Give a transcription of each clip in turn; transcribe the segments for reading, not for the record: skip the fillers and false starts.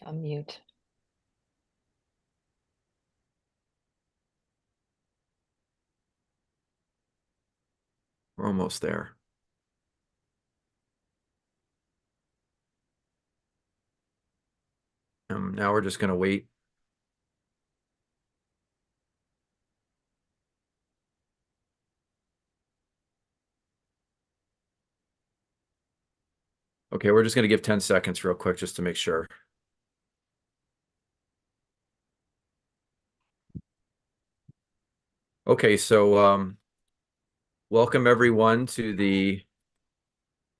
unmute. We're almost there. Now we're just going to wait. Okay, we're just going to give 10 seconds real quick just to make sure. Okay, so welcome everyone to the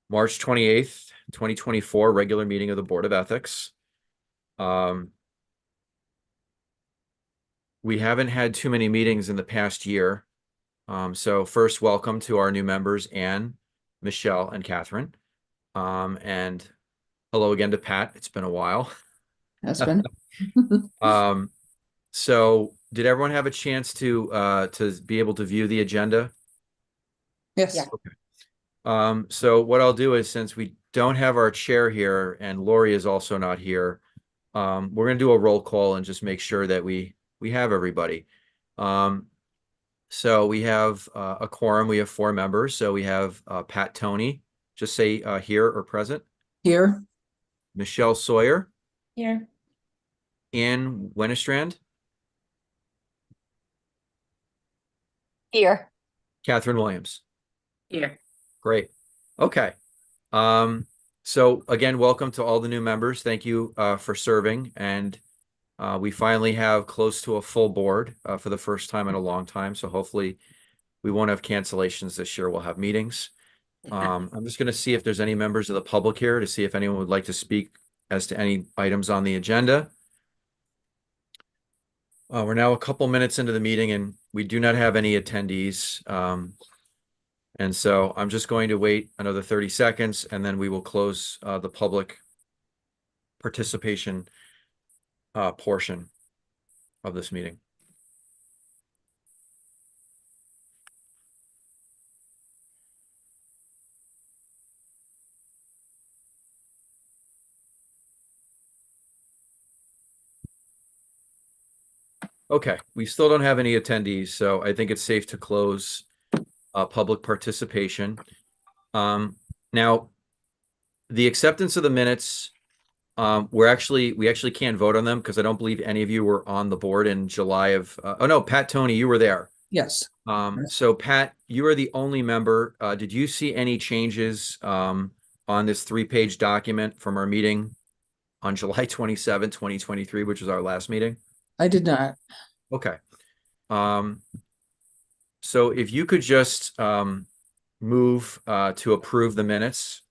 March 28th, 2024 regular meeting of the Board of Ethics. We haven't had too many meetings in the past year. So first, welcome to our new members, Anne, Michelle, and Catherine. And hello again to Pat. It's been a while. Has been. So did everyone have a chance to be able to view the agenda? Yes. Yeah. Okay. So what I'll do is, since we don't have our chair here and Lori is also not here, we're going to do a roll call and just make sure that we have everybody. So we have a quorum. We have 4 members. So we have Pat Tony. Just say here or present. Here. Michelle Sawyer. Here. Anne Wennestrand. Here. Catherine Williams. Here. Great. Okay. So again, welcome to all the new members. Thank you for serving. And we finally have close to a full board for the first time in a long time. So hopefully we won't have cancellations this year. We'll have meetings. I'm just going to see if there's any members of the public here to see if anyone would like to speak as to any items on the agenda. We're now a couple minutes into the meeting and we do not have any attendees. And so I'm just going to wait another 30 seconds and then we will close the public participation portion of this meeting. Okay, we still don't have any attendees, so I think it's safe to close public participation. Now, the acceptance of the minutes, we actually can't vote on them because I don't believe any of you were on the board in July of. Oh no, Pat Tony, you were there. Yes. So Pat, you are the only member. Did you see any changes on this 3-page document from our meeting on July 27, 2023, which was our last meeting? I did not. Okay. So if you could just move to approve the minutes,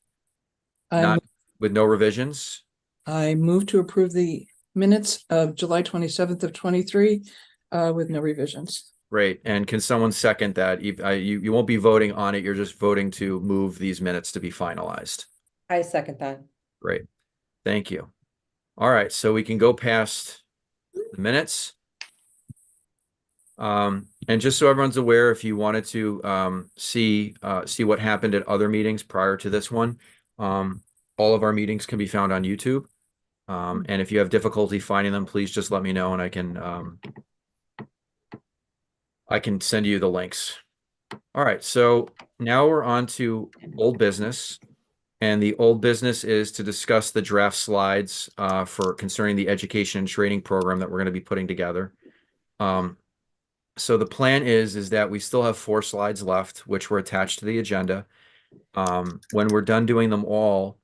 with no revisions. I move to approve the minutes of July 27th of 23 with no revisions. Great. And can someone second that? You won't be voting on it. You're just voting to move these minutes to be finalized. I second that. Great. Thank you. All right. So we can go past the minutes. And just so everyone's aware, if you wanted to see what happened at other meetings prior to this one, all of our meetings can be found on YouTube. And if you have difficulty finding them, please just let me know and I can send you the links. All right, so now we're on to old business. And the old business is to discuss the draft slides for concerning the education and training program that we're going to be putting together. So the plan is that we still have 4 slides left, which were attached to the agenda. When we're done doing them all,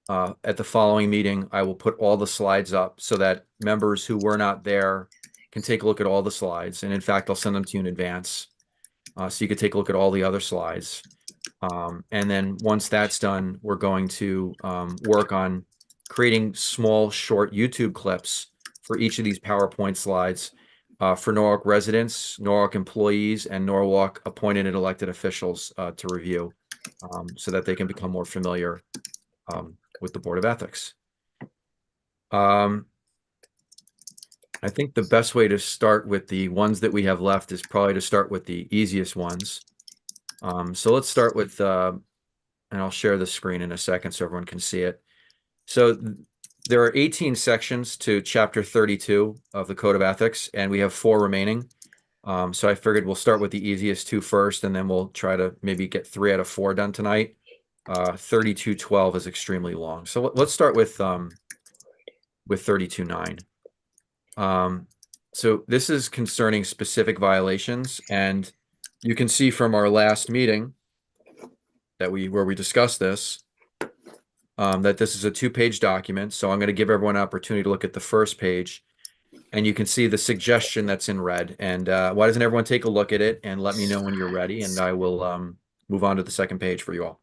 at the following meeting, I will put all the slides up so that members who were not there can take a look at all the slides. And in fact, I'll send them to you in advance. So you could take a look at all the other slides. And then once that's done, we're going to work on creating small, short YouTube clips for each of these PowerPoint slides for Norwalk residents, Norwalk employees, and Norwalk appointed and elected officials to review so that they can become more familiar with the Board of Ethics. I think the best way to start with the ones that we have left is probably to start with the easiest ones. So let's start with, and I'll share the screen in a second so everyone can see it. So there are 18 sections to chapter 32 of the Code of Ethics, and we have 4 remaining. So I figured we'll start with the easiest 2 first, and then we'll try to maybe get 3 out of 4 done tonight. 3212 is extremely long. So let's start with 32.9. So this is concerning specific violations, and you can see from our last meeting that where we discussed this, that this is a 2-page document. So I'm going to give everyone an opportunity to look at the first page, and you can see the suggestion that's in red. And why doesn't everyone take a look at it and let me know when you're ready, and I will move on to the second page for you all.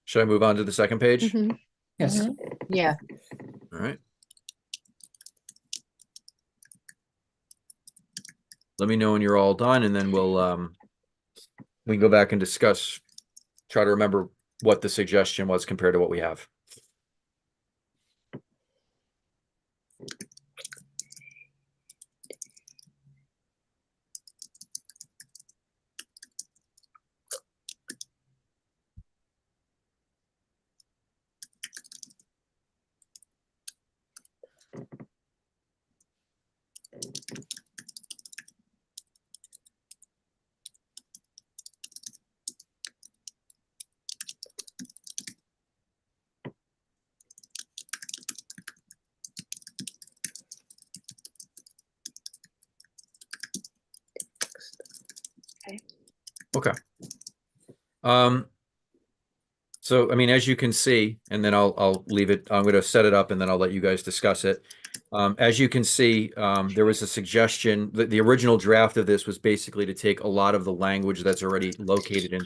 Should I move on to the second page? Yes. Yeah. All right. Let me know when you're all done, and then we can go back and discuss, try to remember what the suggestion was compared to what we have. Okay. So, I mean, as you can see, and then I'll leave it, I'm going to set it up and then I'll let you guys discuss it. As you can see, there was a suggestion that the original draft of this was basically to take a lot of the language that's already located in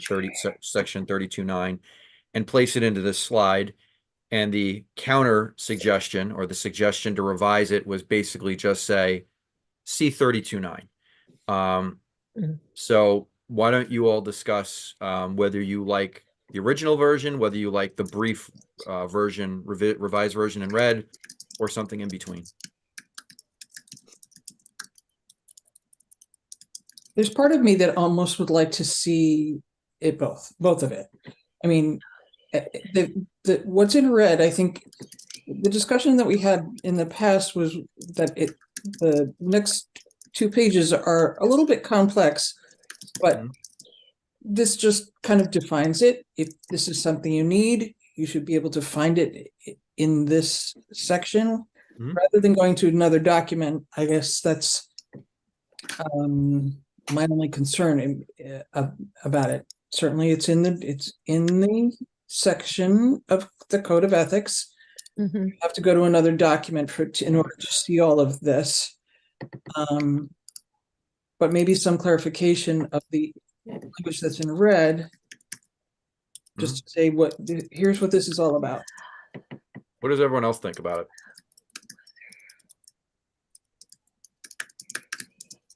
section 32.9 and place it into this slide. And the counter suggestion, or the suggestion to revise it, was basically just say, see 32.9. So why don't you all discuss whether you like the original version, whether you like the brief version, revised version in red, or something in between. There's part of me that almost would like to see it both of it. I mean, what's in red, I think the discussion that we had in the past was that the next 2 pages are a little bit complex, but this just kind of defines it. If this is something you need, you should be able to find it in this section rather than going to another document. I guess that's my only concern about it. Certainly it's in the section of the Code of Ethics. You have to go to another document in order to see all of this. But maybe some clarification of the language that's in red, just to say here's what this is all about. What does everyone else think about it?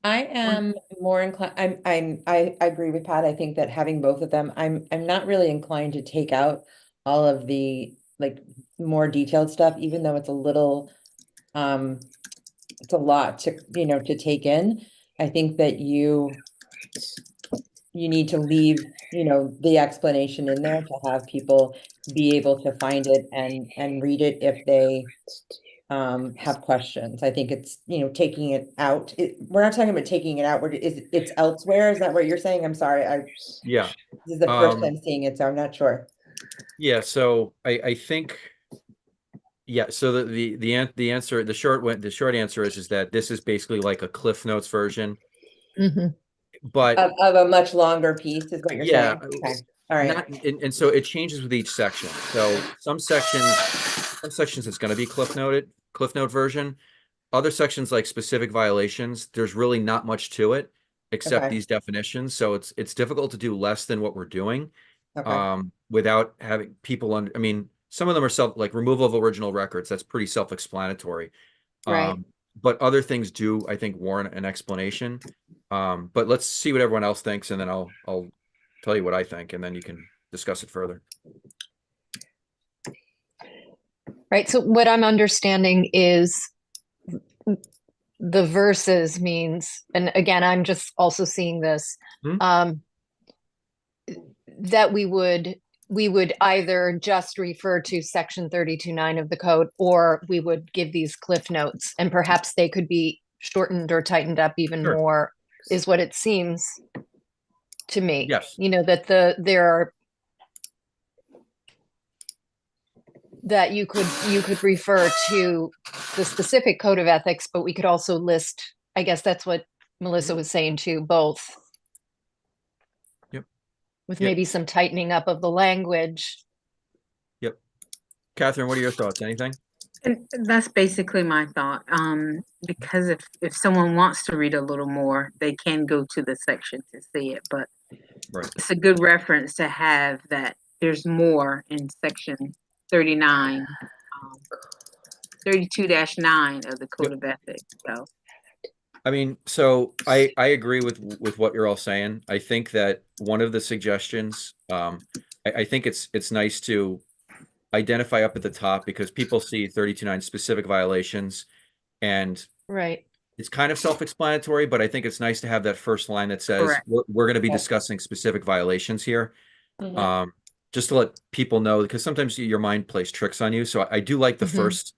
I am more inclined, I agree with Pat. I think that having both of them, I'm not really inclined to take out all of the like more detailed stuff, even though it's a little, it's a lot to, to take in. I think that you need to leave, the explanation in there to have people be able to find it and read it if they have questions. I think it's, taking it out. We're not talking about taking it out. It's elsewhere. Is that what you're saying? I'm sorry. Yeah. This is the first time seeing it, so I'm not sure. Yeah. So I think, yeah. So the answer, the short answer is that this is basically like a Cliff Notes version, but of a much longer piece is what you're saying. Okay. All right. And so it changes with each section. So some sections it's going to be Cliff Note version. Other sections like specific violations, there's really not much to it except these definitions. So it's difficult to do less than what we're doing without having people I mean, some of them are like removal of original records. That's pretty self-explanatory. Right. But other things do, I think, warrant an explanation. But let's see what everyone else thinks, and then I'll tell you what I think, and then you can discuss it further. Right. So what I'm understanding is the verses means, and again, I'm just also seeing this, that we would either just refer to section 32.9 of the code, or we would give these cliff notes, and perhaps they could be shortened or tightened up even Sure. more, is what it seems to me. Yes. You know, that that you could refer to the specific code of ethics, but we could also list, I guess that's what Melissa was saying too, both. Yep. With Yep. maybe some tightening up of the language. Yep. Catherine, what are your thoughts? Anything? And that's basically my thought. Because if someone wants to read a little more, they can go to the section to see it. But Right. it's a good reference to have that there's more in section 39, 32-9 of the Code of Ethics. So I mean, so I agree with what you're all saying. I think that one of the suggestions, I think it's nice to identify up at the top, because people see 32.9 specific violations, and Right. it's kind of self-explanatory, but I think it's nice to have that first line that says Correct. we're going to be Yep. discussing specific violations here. Mhm. Just to let people know, because sometimes your mind plays tricks on you. So I do like the Mhm. first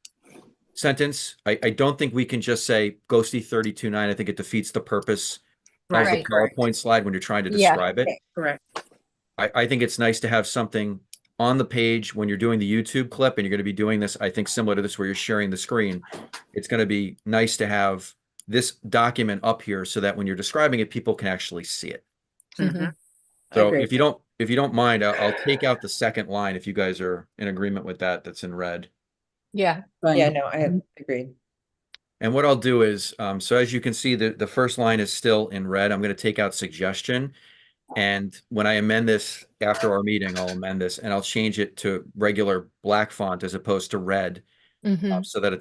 sentence. I don't think we can just say ghosty 32.9. I think it defeats the purpose of Right. the PowerPoint slide when you're trying to Yeah. describe it. correct. I think it's nice to have something on the page when you're doing the YouTube clip, and you're going to be doing this, I think, similar to this, where you're sharing the screen. It's going to be nice to have this document up here so that when you're describing it, people can actually see it. Mhm. So agree. if you don't mind, I'll take out the second line if you guys are in agreement with that. That's in red. Yeah. Fine. Yeah, no, I agree. And what I'll do is, so as you can see, the first line is still in red. I'm going to take out suggestion. And when I amend this after our meeting, I'll amend this, and I'll change it to regular black font as opposed to red. Mhm. So that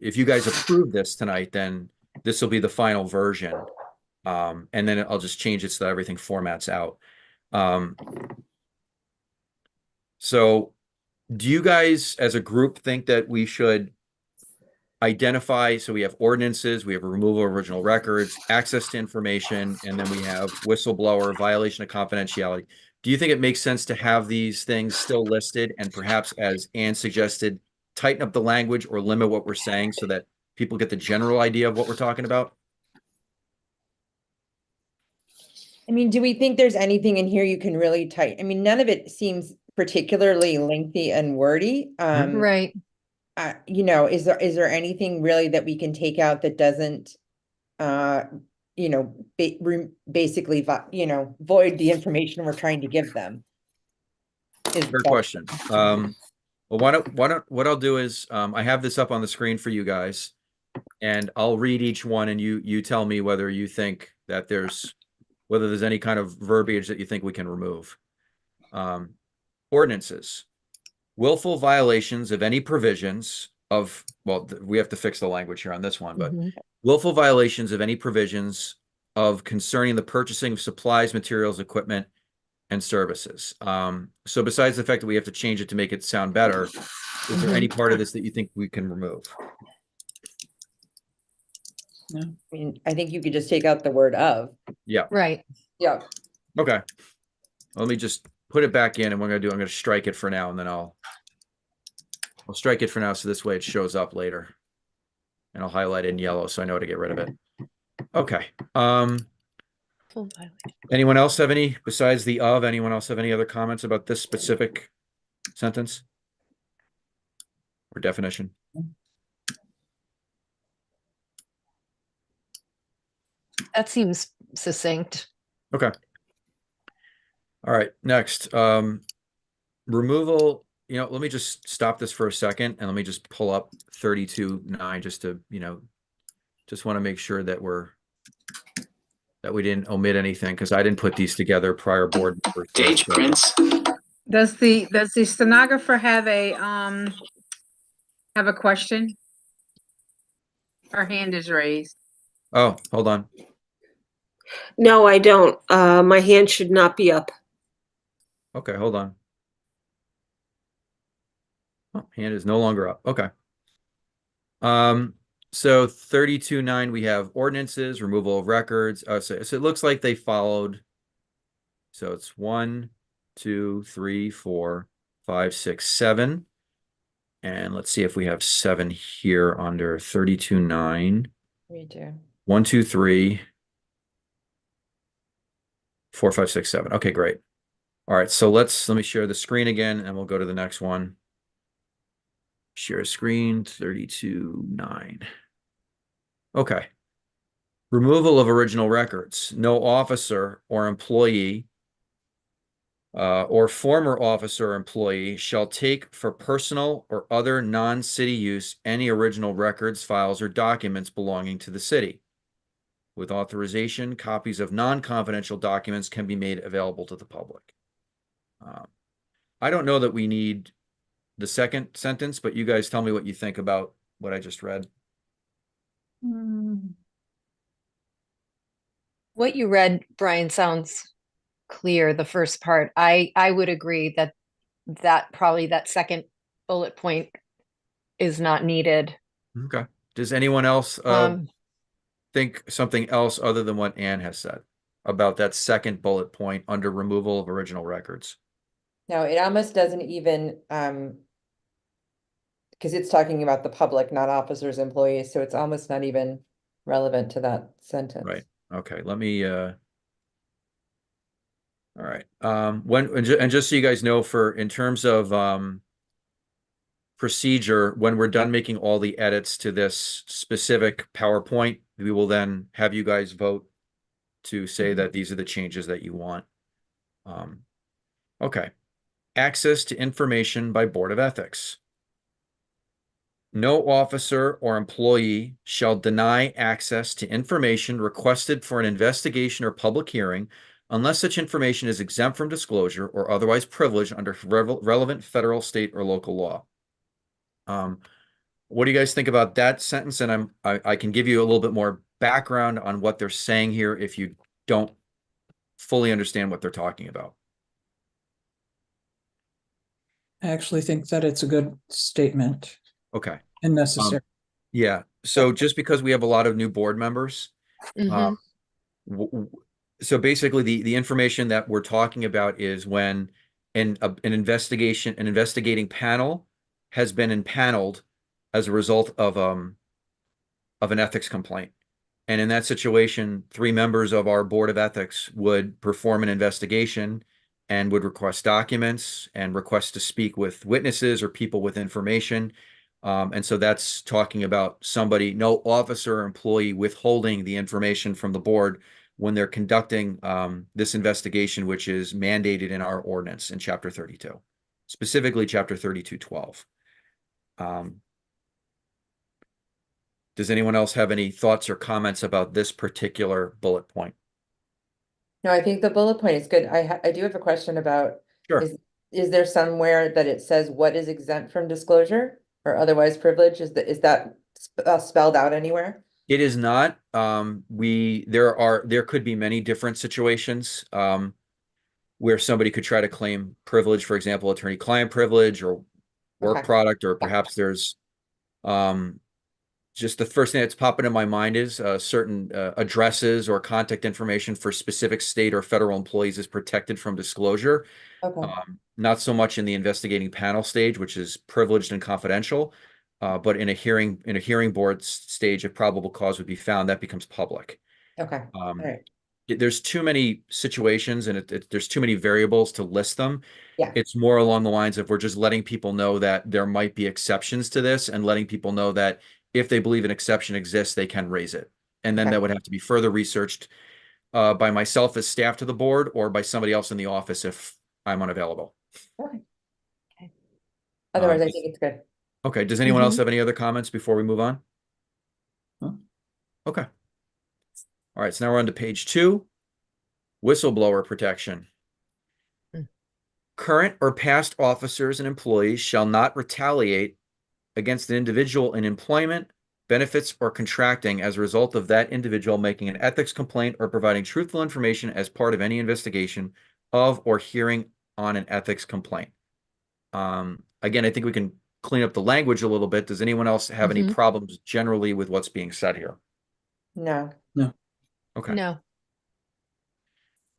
if you guys approve this tonight, then this will be the final version. And then I'll just change it so that everything formats out. So do you guys as a group think that we should identify, so we have ordinances, we have removal of original records, access to information, and then we have whistleblower, violation of confidentiality. Do you think it makes sense to have these things still listed, and perhaps, as Anne suggested, tighten up the language or limit what we're saying so that people get the general idea of what we're talking about? I mean, do we think there's anything in here you can really tight? I mean, none of it seems particularly lengthy and wordy. Right. You know, is there anything really that we can take out that doesn't, you know, basically, you know, void the information we're trying to give them? Fair question. Well, what I'll do is, I have this up on the screen for you guys, and I'll read each one, and you tell me whether you think that whether there's any kind of verbiage that you think we can remove. Ordinances. Willful violations of any provisions of, well, we have to fix the language here on this one, but Mhm. willful violations of any provisions of concerning the purchasing of supplies, materials, equipment, and services. So besides the fact that we have to change it to make it sound better, is there any part of this that you think we can remove? I mean, I think you could just take out the word of. Yeah. Right. Yeah. Okay. Let me just put it back in, and what I'm going to strike it for now, and then I'll strike it for now, so this way it shows up later. And I'll highlight it in yellow so I know how to get rid of it. Okay. Full violation. Anyone else have any, besides the of, anyone else have any other comments about this specific sentence or definition? That seems succinct. Okay. All right, next. Removal, let me just stop this for a second, and let me just pull up 32.9 just to, just want to make sure that we didn't omit anything, because I didn't put these together, prior board members. Stage Prince. Does the stenographer have a question? Her hand is raised. Oh, hold on. No, I don't. My hand should not be up. Okay, hold on. Oh, hand is no longer up. Okay. So 32.9, we have ordinances, removal of records. So it looks like they followed. So it's 1, 2, 3, 4, 5, 6, 7. And let's see if we have 7 here under 32.9. Me too. 1, 2, 3, 4, 5, 6, 7. Okay, great. All right, so let me share the screen again and we'll go to the next one. Share screen 32.9. Okay. Removal of original records. No officer or employee or former officer or employee shall take for personal or other non-city use any original records, files, or documents belonging to the city. With authorization, copies of non-confidential documents can be made available to the public. I don't know that we need the second sentence, but you guys tell me what you think about what I just read. What you read, Brian, sounds clear, the first part. I would agree that probably that second bullet point is not needed. Okay. Does anyone else think something else other than what Anne has said about that second bullet point under removal of original records? No, it almost doesn't even, because it's talking about the public, not officers, employees, so it's almost not even relevant to that sentence. Right. Okay. Let me, all right. And just so you guys know, in terms of, procedure, when we're done making all the edits to this specific PowerPoint, we will then have you guys vote to say that these are the changes that you want. Okay. Access to information by Board of Ethics. No officer or employee shall deny access to information requested for an investigation or public hearing unless such information is exempt from disclosure or otherwise privileged under relevant federal, state, or local law. What do you guys think about that sentence? And I can give you a little bit more background on what they're saying here if you don't fully understand what they're talking about. I actually think that it's a good statement Okay. and necessary. Yeah. So just because we have a lot of new board members, Mhm. so basically the information that we're talking about is when an investigating panel has been impaneled as a result of an ethics complaint. And in that situation, 3 members of our Board of Ethics would perform an investigation and would request documents and request to speak with witnesses or people with information. And so that's talking about somebody, no officer or employee withholding the information from the board when they're conducting this investigation, which is mandated in our ordinance in Chapter 32, specifically Chapter 32.12. Does anyone else have any thoughts or comments about this particular bullet point? No, I think the bullet point is good. I do have a question about, Sure. is there somewhere that it says what is exempt from disclosure or otherwise privileged? Is that spelled out anywhere? It is not. There could be many different situations where somebody could try to claim privilege, for example, attorney-client privilege or work Okay. product, or perhaps there's just the first thing that's popping in my mind is certain addresses or contact information for specific state or federal employees is protected from disclosure. Okay. Not so much in the investigating panel stage, which is privileged and confidential, but in a hearing board stage, if probable cause would be found, that becomes public. Okay. All right. There's too many situations and there's too many variables to list them. Yeah. It's more along the lines of we're just letting people know that there might be exceptions to this and letting people know that if they believe an exception exists, they can raise it. And then Okay. that would have to be further researched by myself as staff to the board or by somebody else in the office if I'm unavailable. Okay. Otherwise, I think it's good. Okay. Does anyone else have any other comments before we move on? No. Okay. All right. So now we're on to page 2, whistleblower protection. Current or past officers and employees shall not retaliate against an individual in employment, benefits, or contracting as a result of that individual making an ethics complaint or providing truthful information as part of any investigation of or hearing on an ethics complaint. Again, I think we can clean up the language a little bit. Does anyone else have any Mhm. problems generally with what's being said here? No, Okay. No.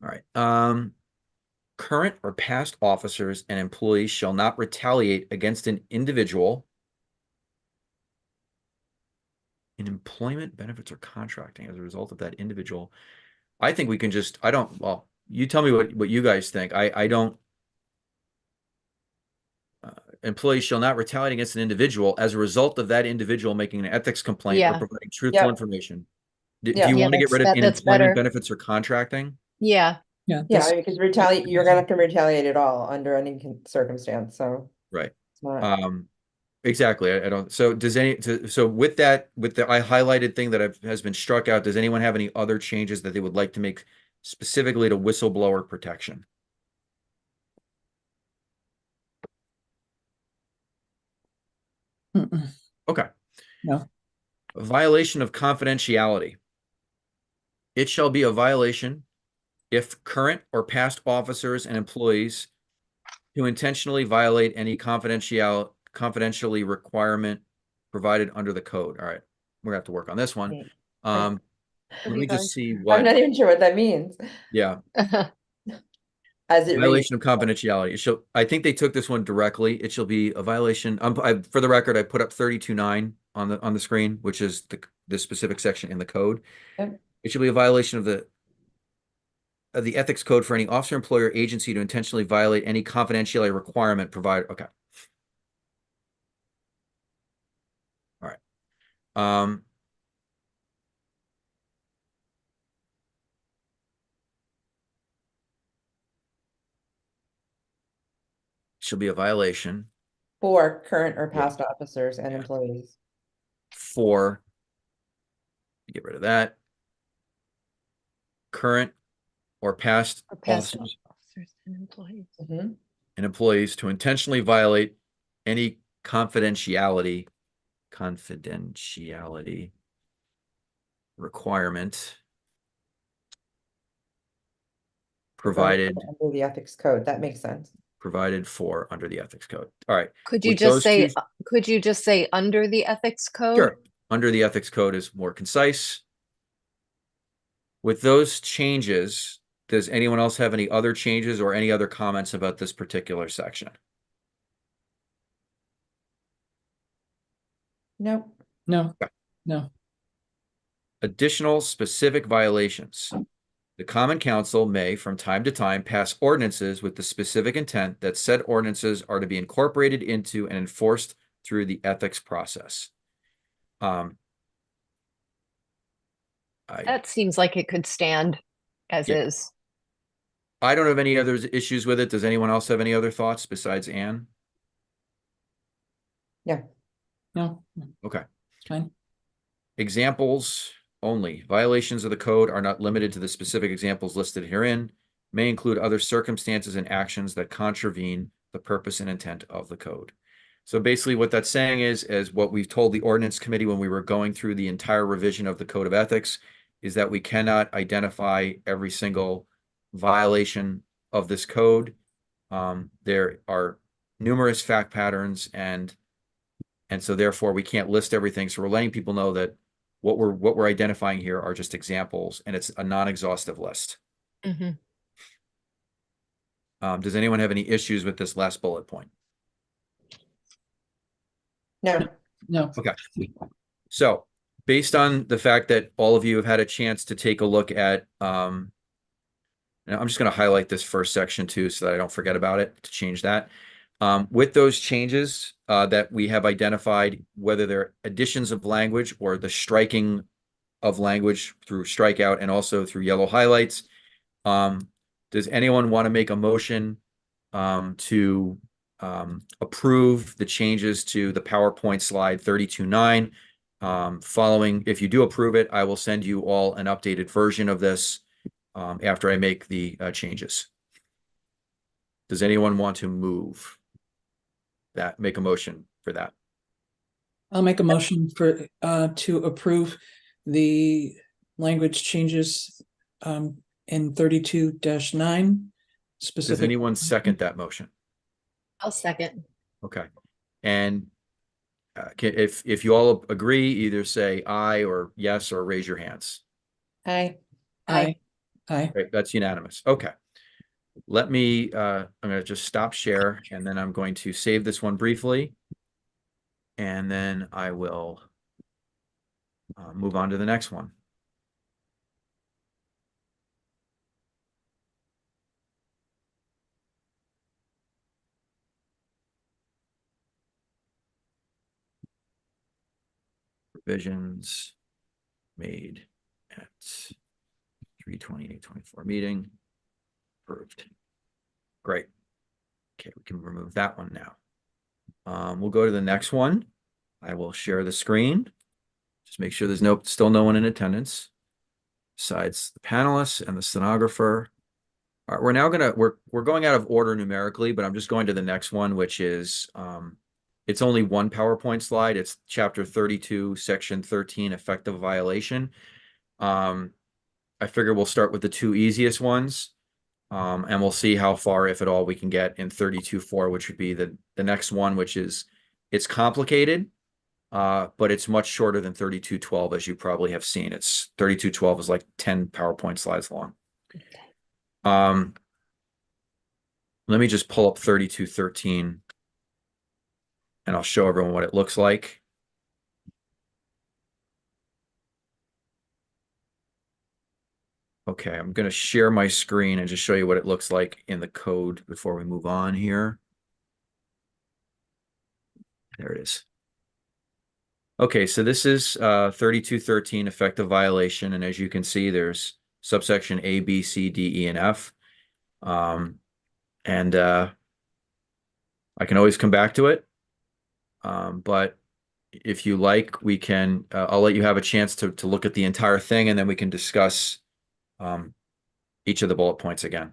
All right. Current or past officers and employees shall not retaliate against an individual in employment, benefits, or contracting as a result of that individual. I think we can just, well, you tell me what you guys think. I don't. Employees shall not retaliate against an individual as a result of that individual making an ethics complaint or Yeah. providing truthful Yep. information. Do Yeah. you Yeah, want to get rid of in that's employment, better. benefits, or contracting? Yeah. Yeah. yeah, this- because retaliate, you're gonna have to retaliate at all under any circumstance, so. Right. It's not, Exactly. I don't. So does so with the I highlighted thing that has been struck out, does anyone have any other changes that they would like to make specifically to whistleblower protection? Mm-mm. Okay. No. A violation of confidentiality. It shall be a violation if current or past officers and employees who intentionally violate any confidentially requirement provided under the code. All right, we're gonna have to work on this one. Right. Let What me do you just guys- see I'm what, not even sure what that means, yeah, as it reads. violation of confidentiality. It shall, I think they took this one directly. It shall be a violation. For the record, I put up 32.9 on the screen, which is the specific section in the code. Yep. It should be a violation of the ethics code for any officer, employer, agency to intentionally violate any confidentiality requirement provided. Okay. All right. Shall be a violation For current or past officers and Yeah. employees. for, get rid of that, current or past Or past officers officers and employees. Mhm. and employees to intentionally violate any confidentiality requirement provided Under the ethics code, that makes sense. for under the ethics code. All right. Could you With just those say, two- could you just say under the ethics code? Sure. Under the ethics code is more concise. With those changes, does anyone else have any other changes or any other comments about this particular section? Nope. No, Okay. no. Additional specific violations. The Common Council may, from time to time, pass ordinances with the specific intent that said ordinances are to be incorporated into and enforced through the ethics process. That seems like it could stand as Yeah. is. I don't have any other issues with it. Does anyone else have any other thoughts besides Anne? No. Okay. It's fine. Examples only. Violations of the code are not limited to the specific examples listed herein, may include other circumstances and actions that contravene the purpose and intent of the code. So basically what that's saying is what we've told the ordinance committee when we were going through the entire revision of the code of ethics, is that we cannot identify every single violation of this code. There are numerous fact patterns and so therefore we can't list everything. So we're letting people know that what we're identifying here are just examples and it's a non-exhaustive list. Mhm. Does anyone have any issues with this last bullet point? No. No. Okay. So based on the fact that all of you have had a chance to take a look at, and I'm just going to highlight this first section too, so that I don't forget about it, to change that. With those changes that we have identified, whether they're additions of language or the striking of language through strikeout and also through yellow highlights, does anyone want to make a motion to approve the changes to the PowerPoint slide 32.9? Following, if you do approve it, I will send you all an updated version of this after I make the changes. Does anyone want to move that, make a motion for that? I'll make a motion for, to approve the language changes, in 32-9. Does Specific. anyone second that motion? I'll second. Okay. And if you all agree, either say aye or yes, or raise your hands. Aye. Aye. Aye. Right, that's unanimous. Okay. Let me, I'm gonna just stop share, and then I'm going to save this one briefly. And then I will move on to the next one. Revisions made at 3/28/24 meeting. Approved. Great. Okay, we can remove that one now. We'll go to the next one. I will share the screen. Just make sure there's still no one in attendance besides the panelists and the stenographer. All right, we're now we're going out of order numerically, but I'm just going to the next one, which is it's only one PowerPoint slide. It's chapter 32, section 13, effective violation. I figure we'll start with the two easiest ones. And we'll see how far, if at all, we can get in 32.4, which would be the next one, which is, it's complicated, but it's much shorter than 32.12, as you probably have seen. It's 32.12 is like 10 PowerPoint slides long. Let me just pull up 32.13 and I'll show everyone what it looks like. Okay, I'm going to share my screen and just show you what it looks like in the code before we move on here. There it is. Okay, so this is 32.13 effective violation. And as you can see, there's subsection A, B, C, D, E, and F. I can always come back to it. But if you like, we can, I'll let you have a chance to look at the entire thing, and then we can discuss each of the bullet points again.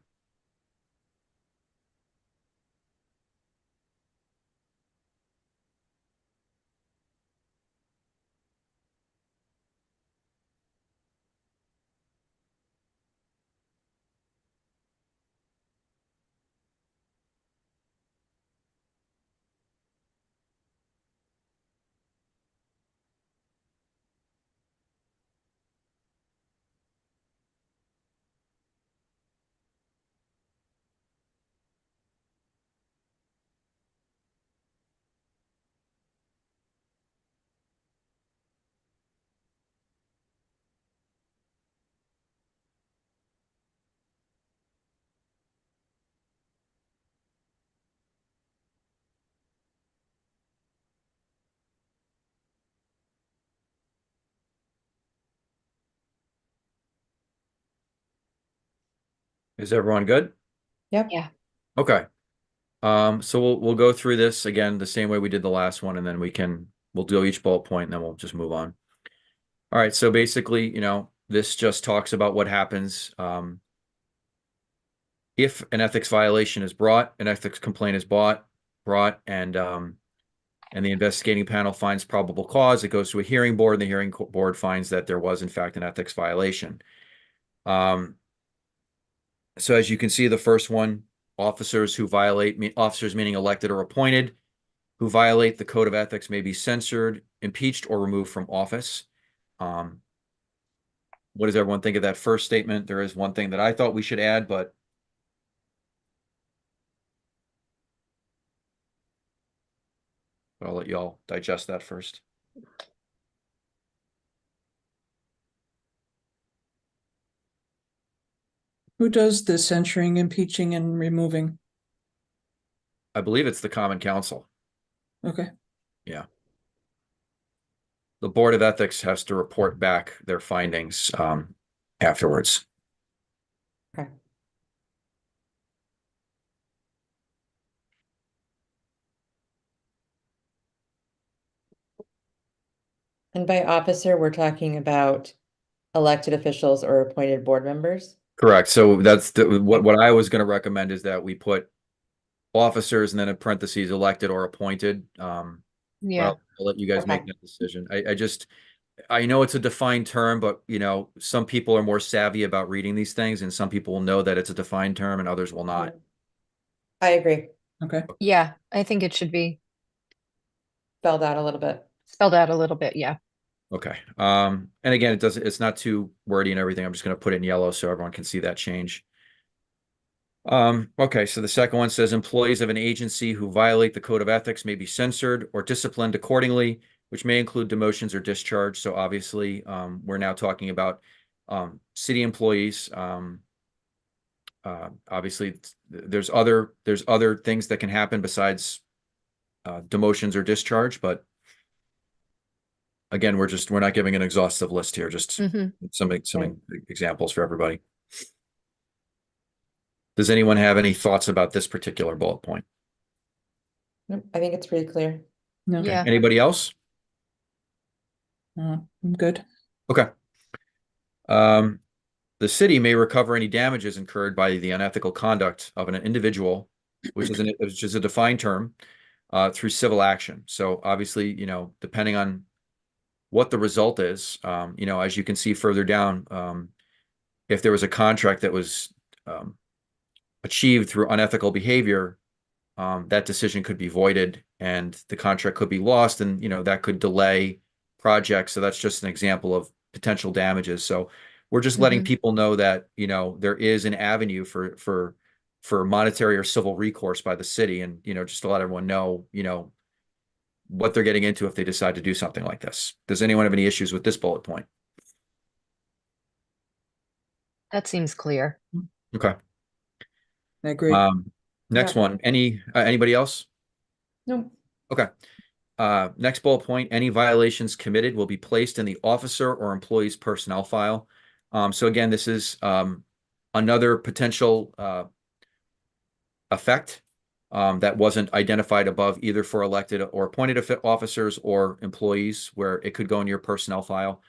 Is everyone good? Yep. Yeah. Okay. So we'll go through this again the same way we did the last one, and then we'll do each bullet point, and then we'll just move on. All right. So basically, this just talks about what happens if an ethics violation is brought, an ethics complaint is brought, and the investigating panel finds probable cause. It goes to a hearing board, and the hearing board finds that there was in fact an ethics violation. So as you can see, the first one, officers meaning elected or appointed, who violate the code of ethics may be censured, impeached, or removed from office. What does everyone think of that first statement? There is one thing that I thought we should add, but I'll let y'all digest that first. Who does the censuring, impeaching, and removing? I believe it's the Common Council. Okay. Yeah. The Board of Ethics has to report back their findings afterwards. Okay. And by officer, we're talking about elected officials or appointed board members? Correct. So that's what I was going to recommend is that we put officers and then in parentheses elected or appointed. Yeah. I'll let you guys make Okay. that decision. I know it's a defined term, but some people are more savvy about reading these things and some people will know that it's a defined term and others will not. I agree, Okay, Yeah, I think it should be spelled out a little bit. spelled out a little bit. Yeah. Okay. And again, it's not too wordy and everything. I'm just going to put it in yellow so everyone can see that change. Okay, so the second one says employees of an agency who violate the code of ethics may be censored or disciplined accordingly, which may include demotions or discharge. So obviously, we're now talking about city employees. Obviously, there's other things that can happen besides demotions or discharge, but again, we're not giving an exhaustive list here, just Mhm. some examples for everybody. Does anyone have any thoughts about this particular bullet point? Nope, I think it's pretty clear. no, Okay. Yeah. Anybody else? I'm good. Okay. The city may recover any damages incurred by the unethical conduct of an individual, which is a defined term, through civil action. So obviously, depending on what the result is, as you can see further down, if there was a contract that was achieved through unethical behavior, that decision could be voided and the contract could be lost, and that could delay projects. So that's just an example of potential damages. So we're just letting people know that there is an avenue for monetary or civil recourse by the city, and just to let everyone know what they're getting into if they decide to do something like this. Does anyone have any issues with this bullet point? That seems clear. Okay. I agree. Next Yeah. one. Anybody else? Nope. Okay. Next bullet point, any violations committed will be placed in the officer or employee's personnel file. So again, this is another potential effect that wasn't identified above, either for elected or appointed officers or employees, where it could go in your personnel file.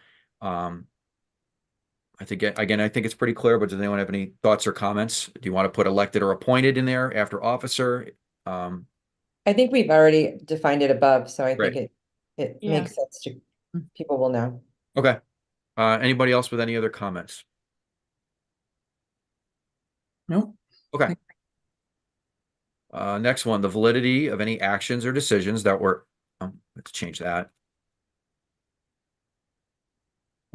I think it's pretty clear, but does anyone have any thoughts or comments? Do you want to put elected or appointed in there after officer? I think we've already defined it above, so I Right. think it Yeah. makes sense to, people will know. Okay. Anybody else with any other comments? No, Okay. Next one, the validity of any actions or decisions that were, let's change that.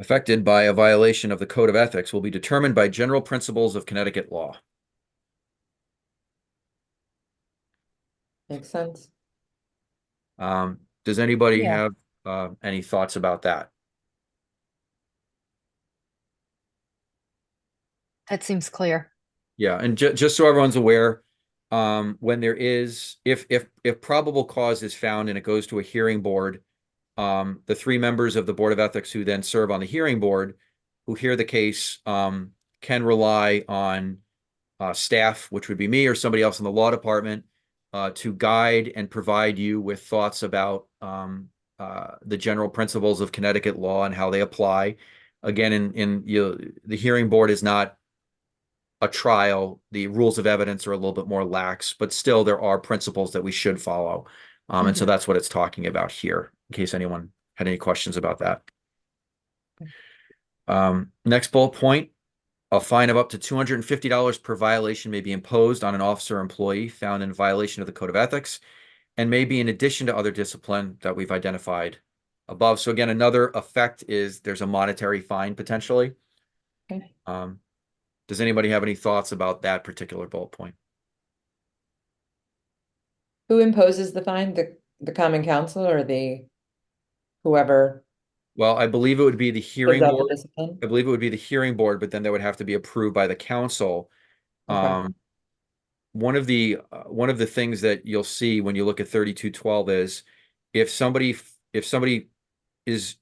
Affected by a violation of the code of ethics will be determined by general principles of Connecticut law. Makes sense. Does anybody Yeah. have any thoughts about that? That seems clear. Yeah, and just so everyone's aware, when there is, if probable cause is found and it goes to a hearing board, the 3 members of the Board of Ethics who then serve on the hearing board, who hear the case, can rely on staff, which would be me or somebody else in the law department, to guide and provide you with thoughts about the general principles of Connecticut law and how they apply. Again, the hearing board is not a trial. The rules of evidence are a little bit more lax, but still there are principles that we should follow. And so that's what it's talking about here, in case anyone had any questions about that. Next bullet point, a fine of up to $250 per violation may be imposed on an officer or employee found in violation of the code of ethics, and may be in addition to other discipline that we've identified above. So again, another effect is there's a monetary fine potentially. Okay. Does anybody have any thoughts about that particular bullet point? Who imposes the fine? The common council or the whoever Well, I believe it would be the hearing gives out the board. discipline? I believe it would be the hearing board, but then that would have to be approved by the council. Okay. One of the things that you'll see when you look at 3212 is if somebody is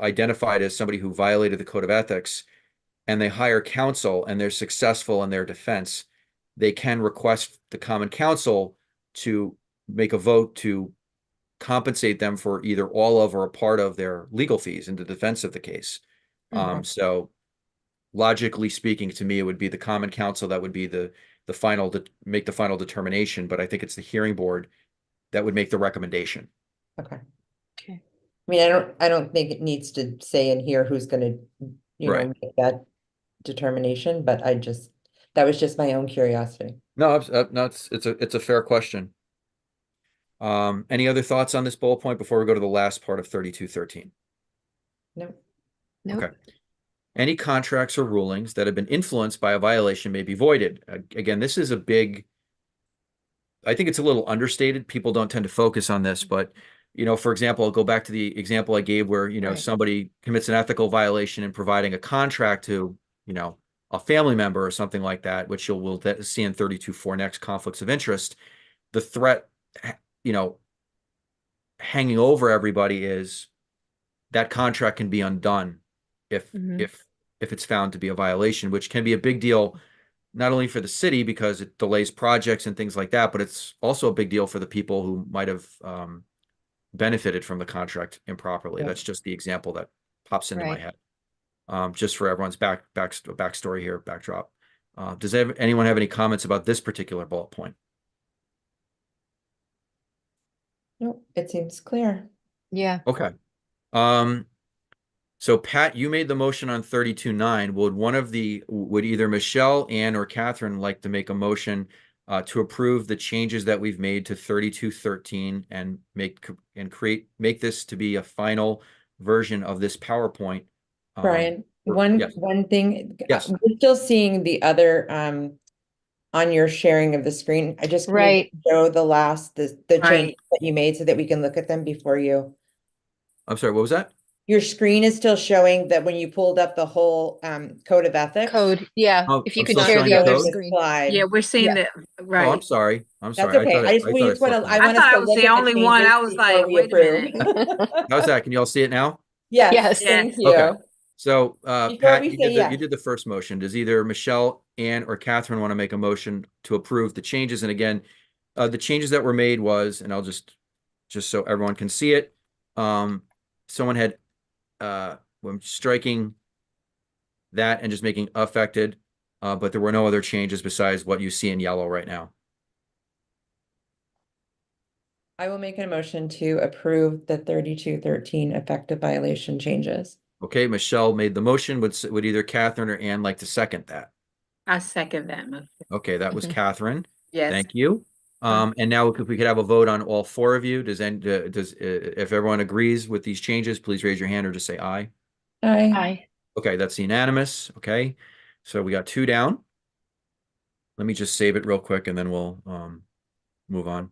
identified as somebody who violated the code of ethics and they hire counsel and they're successful in their defense, they can request the common council to make a vote to compensate them for either all of or a part of their legal fees in the defense of the case. So logically speaking, to me, it would be the common council that would be the final make the final determination, but I think it's the hearing board that would make the recommendation. Okay. Okay. I mean, I don't think it needs to say in here who's gonna, Right. make that determination, but that was just my own curiosity. No, no, it's a fair question. Any other thoughts on this bullet point before we go to the last part of 3213? No, Nope. Okay. Any contracts or rulings that have been influenced by a violation may be voided. Again, this is a big, I think it's a little understated. People don't tend to focus on this, but for example, I'll go back to the example I gave where, Right. somebody commits an ethical violation in providing a contract to, a family member or something like that, which we'll see in 32.4 next, conflicts of interest. The threat, hanging over everybody is that contract can be undone if Mhm. if it's found to be a violation, which can be a big deal not only for the city because it delays projects and things like that, but it's also a big deal for the people who might have benefited from the contract improperly. Yeah. That's just the example that pops into my Right. head. Just for everyone's backstory here, backdrop. Does anyone have any comments about this particular bullet point? no, it seems clear. Yeah. Okay. So Pat, you made the motion on 32.9. Would either Michelle, Ann, or Catherine like to make a motion to approve the changes that we've made to 32.13 and make this to be a final version of this PowerPoint? Brian, yes. one thing, Yes. we're still seeing the other, on your sharing of the screen. I just need Right. to show the change Right. that you made so that we can look at them before you. I'm sorry, what was that? Your screen is still showing that when you pulled up the whole code of ethics. Code. Yeah. Oh, If you I'm could still share showing the the other code? screen. Slide. Yeah, we're seeing that, Oh, I'm right. sorry. I'm That's sorry. okay. I thought I just want flipped to, them. I want us thought to I was look the at the only one. changes I was before like, we wait a approve. minute. How's that? Can you all see it now? Yes, Yes. thank Okay. you. So, Before Pat, we you say yes. did the first motion. Does either Michelle, Ann, or Catherine want to make a motion to approve the changes? And again, the changes that were made was, and I'll just so everyone can see it. Someone had, when striking that and just making affected, but there were no other changes besides what you see in yellow right now. I will make a motion to approve the 3213 effective violation changes. Okay, Michelle made the motion. Would either Catherine or Ann like to second that? I second that motion. Okay, that was Mhm. Catherine. Yes. Thank you. And now if we could have a vote on all four of you, if everyone agrees with these changes, please raise your hand or just say aye. Aye. Aye. Okay, that's unanimous. Okay, so we got 2 down. Let me just save it real quick and then we'll move on.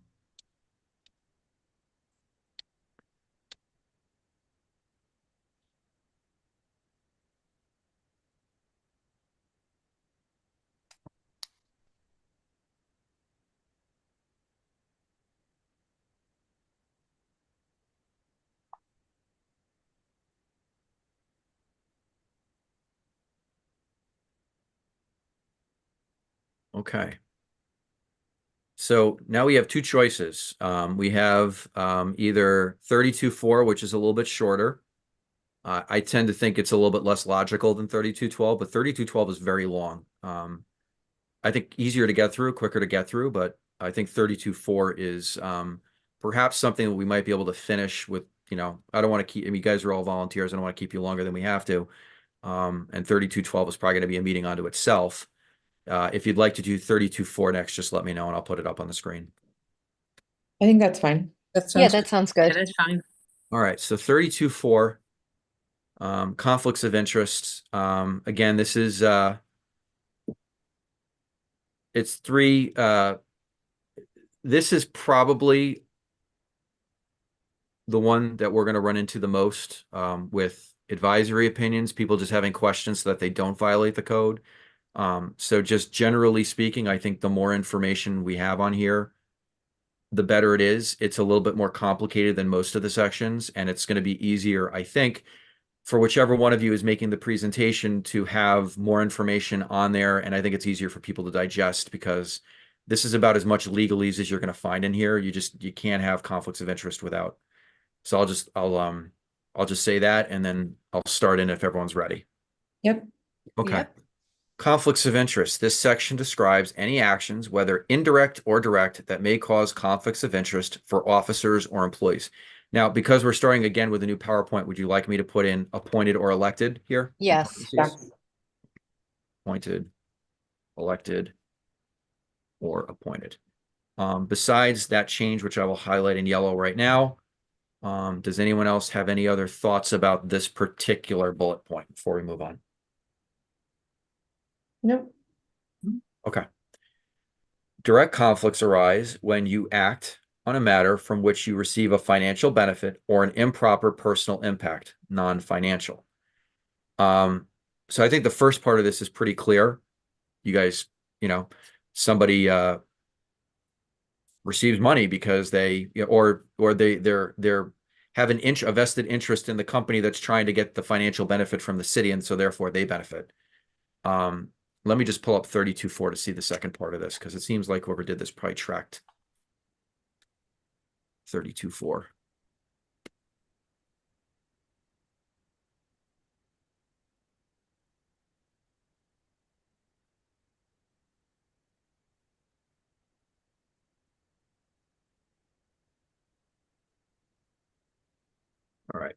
Okay. So now we have 2 choices. We have either 32.4, which is a little bit shorter. I tend to think it's a little bit less logical than 32.12, but 32.12 is very long. I think easier to get through, quicker to get through, but I think 32.4 is perhaps something that we might be able to finish with, I don't want to keep, you guys are all volunteers. I don't want to keep you longer than we have to. And 32.12 is probably going to be a meeting unto itself. If you'd like to do 32.4 next, just let me know and I'll put it up on the screen. I think that's fine. That Yeah, sounds, that sounds Yeah, good. that's fine. All right, so 32.4, conflicts of interest. Again, this is it's 3. This is probably the one that we're going to run into the most with advisory opinions, people just having questions so that they don't violate the code. So just generally speaking, I think the more information we have on here, the better it is. It's a little bit more complicated than most of the sections, and it's going to be easier, I think, for whichever one of you is making the presentation to have more information on there. And I think it's easier for people to digest because this is about as much legalese as you're going to find in here. You can't have conflicts of interest without. So I'll just say that, and then I'll start in if everyone's ready. Yep. Okay. Yep. Conflicts of interest. This section describes any actions, whether indirect or direct, that may cause conflicts of interest for officers or employees. Now, because we're starting again with a new PowerPoint, would you like me to put in appointed or elected here? in Yes. parentheses? That's, Appointed, elected, or appointed. Besides that change, which I will highlight in yellow right now, does anyone else have any other thoughts about this particular bullet point before we move on? nope. Okay. Direct conflicts arise when you act on a matter from which you receive a financial benefit or an improper personal impact, non-financial. So I think the first part of this is pretty clear. You guys, somebody receives money because they or they're have a vested interest in the company that's trying to get the financial benefit from the city, and so therefore they benefit. Let me just pull up 32.4 to see the second part of this, because it seems like whoever did this probably tracked 32.4. All right.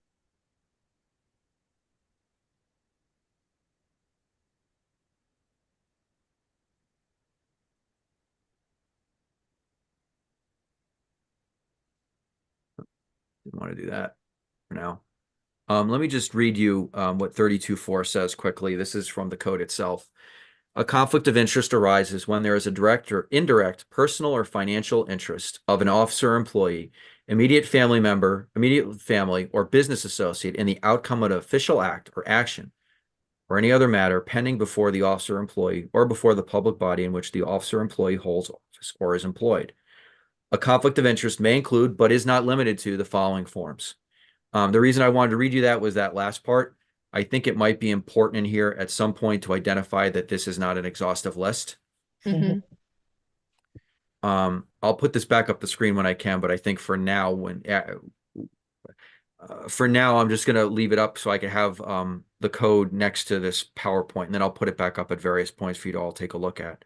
Didn't want to do that for now. Let me just read you what 32.4 says quickly. This is from the code itself. A conflict of interest arises when there is a direct or indirect personal or financial interest of an officer or employee, immediate family member, immediate family, or business associate in the outcome of an official act or action or any other matter pending before the officer or employee or before the public body in which the officer or employee holds office or is employed. A conflict of interest may include, but is not limited to, the following forms. The reason I wanted to read you that was that last part. I think it might be important in here at some point to identify that this is not an exhaustive list. Mhm. I'll put this back up the screen when I can, but I think for now, I'm just going to leave it up so I can have the code next to this PowerPoint, and then I'll put it back up at various points for you to all take a look at.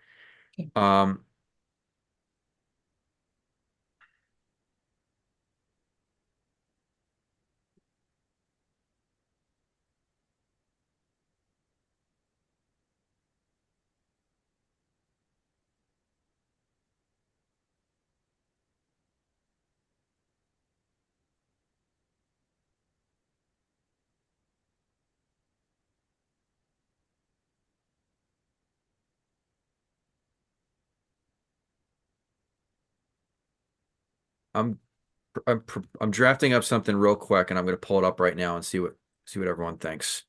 I'm drafting up something real quick, and I'm going to pull it up right now and see what everyone thinks.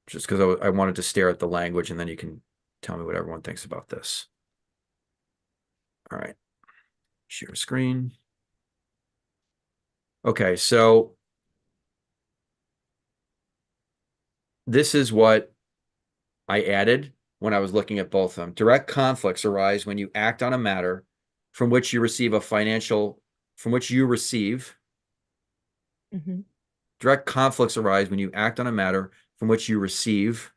Just because I wanted to stare at the language, and then you can tell me what everyone thinks about this. All right, share screen. Okay, so this is what I added when I was looking at both of them. Direct conflicts arise when you act on a matter from which you receive Mhm. direct conflicts arise when you act on a matter from which you receive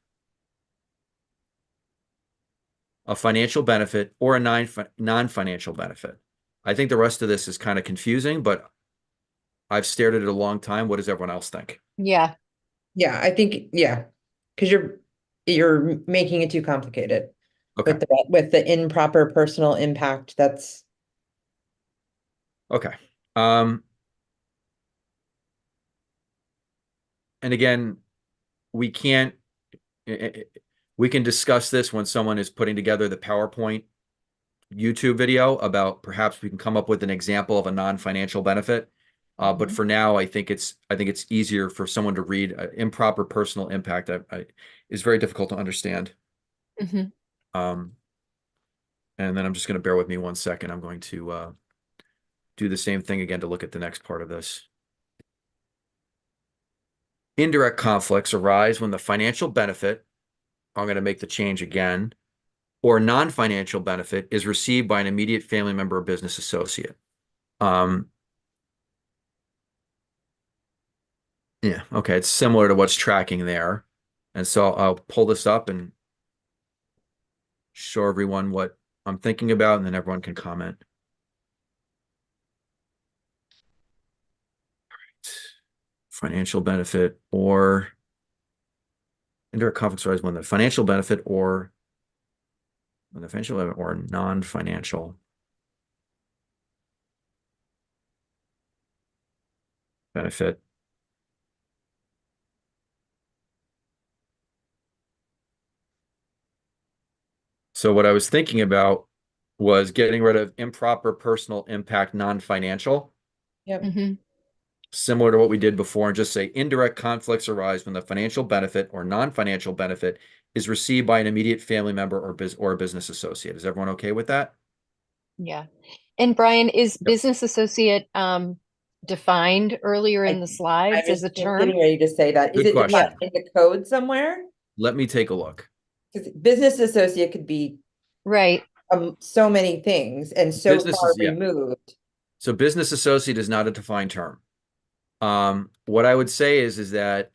a financial benefit or a non-financial benefit. I think the rest of this is kind of confusing, but I've stared at it a long time. What does everyone else think? Yeah. Yeah, I think, yeah, because you're making it too complicated Okay. with the improper personal impact. That's Okay. And again, we can discuss this when someone is putting together the PowerPoint YouTube video about perhaps we can come up with an example of a non-financial benefit. But for now, I think it's easier for someone to read. Improper personal impact is very difficult to understand. Mhm. And then I'm just going to bear with me 1 second. I'm going to do the same thing again to look at the next part of this. Indirect conflicts arise when the financial benefit, I'm going to make the change again, or non-financial benefit is received by an immediate family member or business associate. Yeah, okay, it's similar to what's tracking there. And so I'll pull this up and show everyone what I'm thinking about, and then everyone can comment. financial benefit or indirect conflicts arise when the financial benefit or non-financial benefit. So what I was thinking about was getting rid of improper personal impact, non-financial, Yep. Mhm. similar to what we did before, and just say indirect conflicts arise when the financial benefit or non-financial benefit is received by an immediate family member or a business associate. Is everyone okay with that? Yeah. And Brian, is Yep. business associate defined earlier in I- the I slides was as a just term? getting ready to say that. Is Good it defined question. in the code somewhere? Let me take a look. Because business associate could be Right. so many things and so Business far is- yeah. removed. So business associate is not a defined term. What I would say is that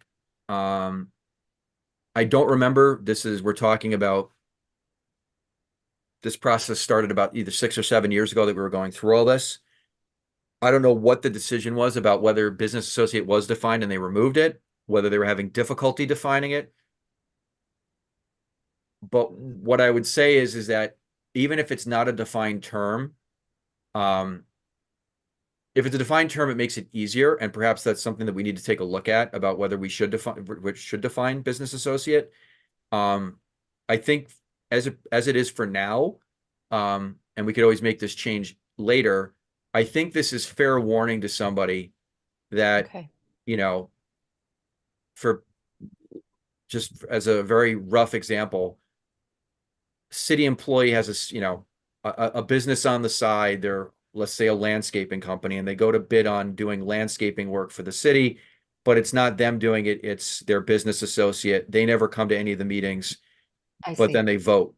I don't remember. We're talking about this process started about either 6 or 7 years ago that we were going through all this. I don't know what the decision was about whether business associate was defined and they removed it, whether they were having difficulty defining it. But what I would say is that even if it's not a defined term, if it's a defined term, it makes it easier, and perhaps that's something that we need to take a look at about whether we should define business associate. I think as it is for now, and we could always make this change later. I think this is fair warning to somebody that, Okay. you know, for just as a very rough example, city employee has a business on the side. They're, let's say, a landscaping company, and they go to bid on doing landscaping work for the city, but it's not them doing it, it's their business associate. They never come to any of the meetings, I but see. then they vote.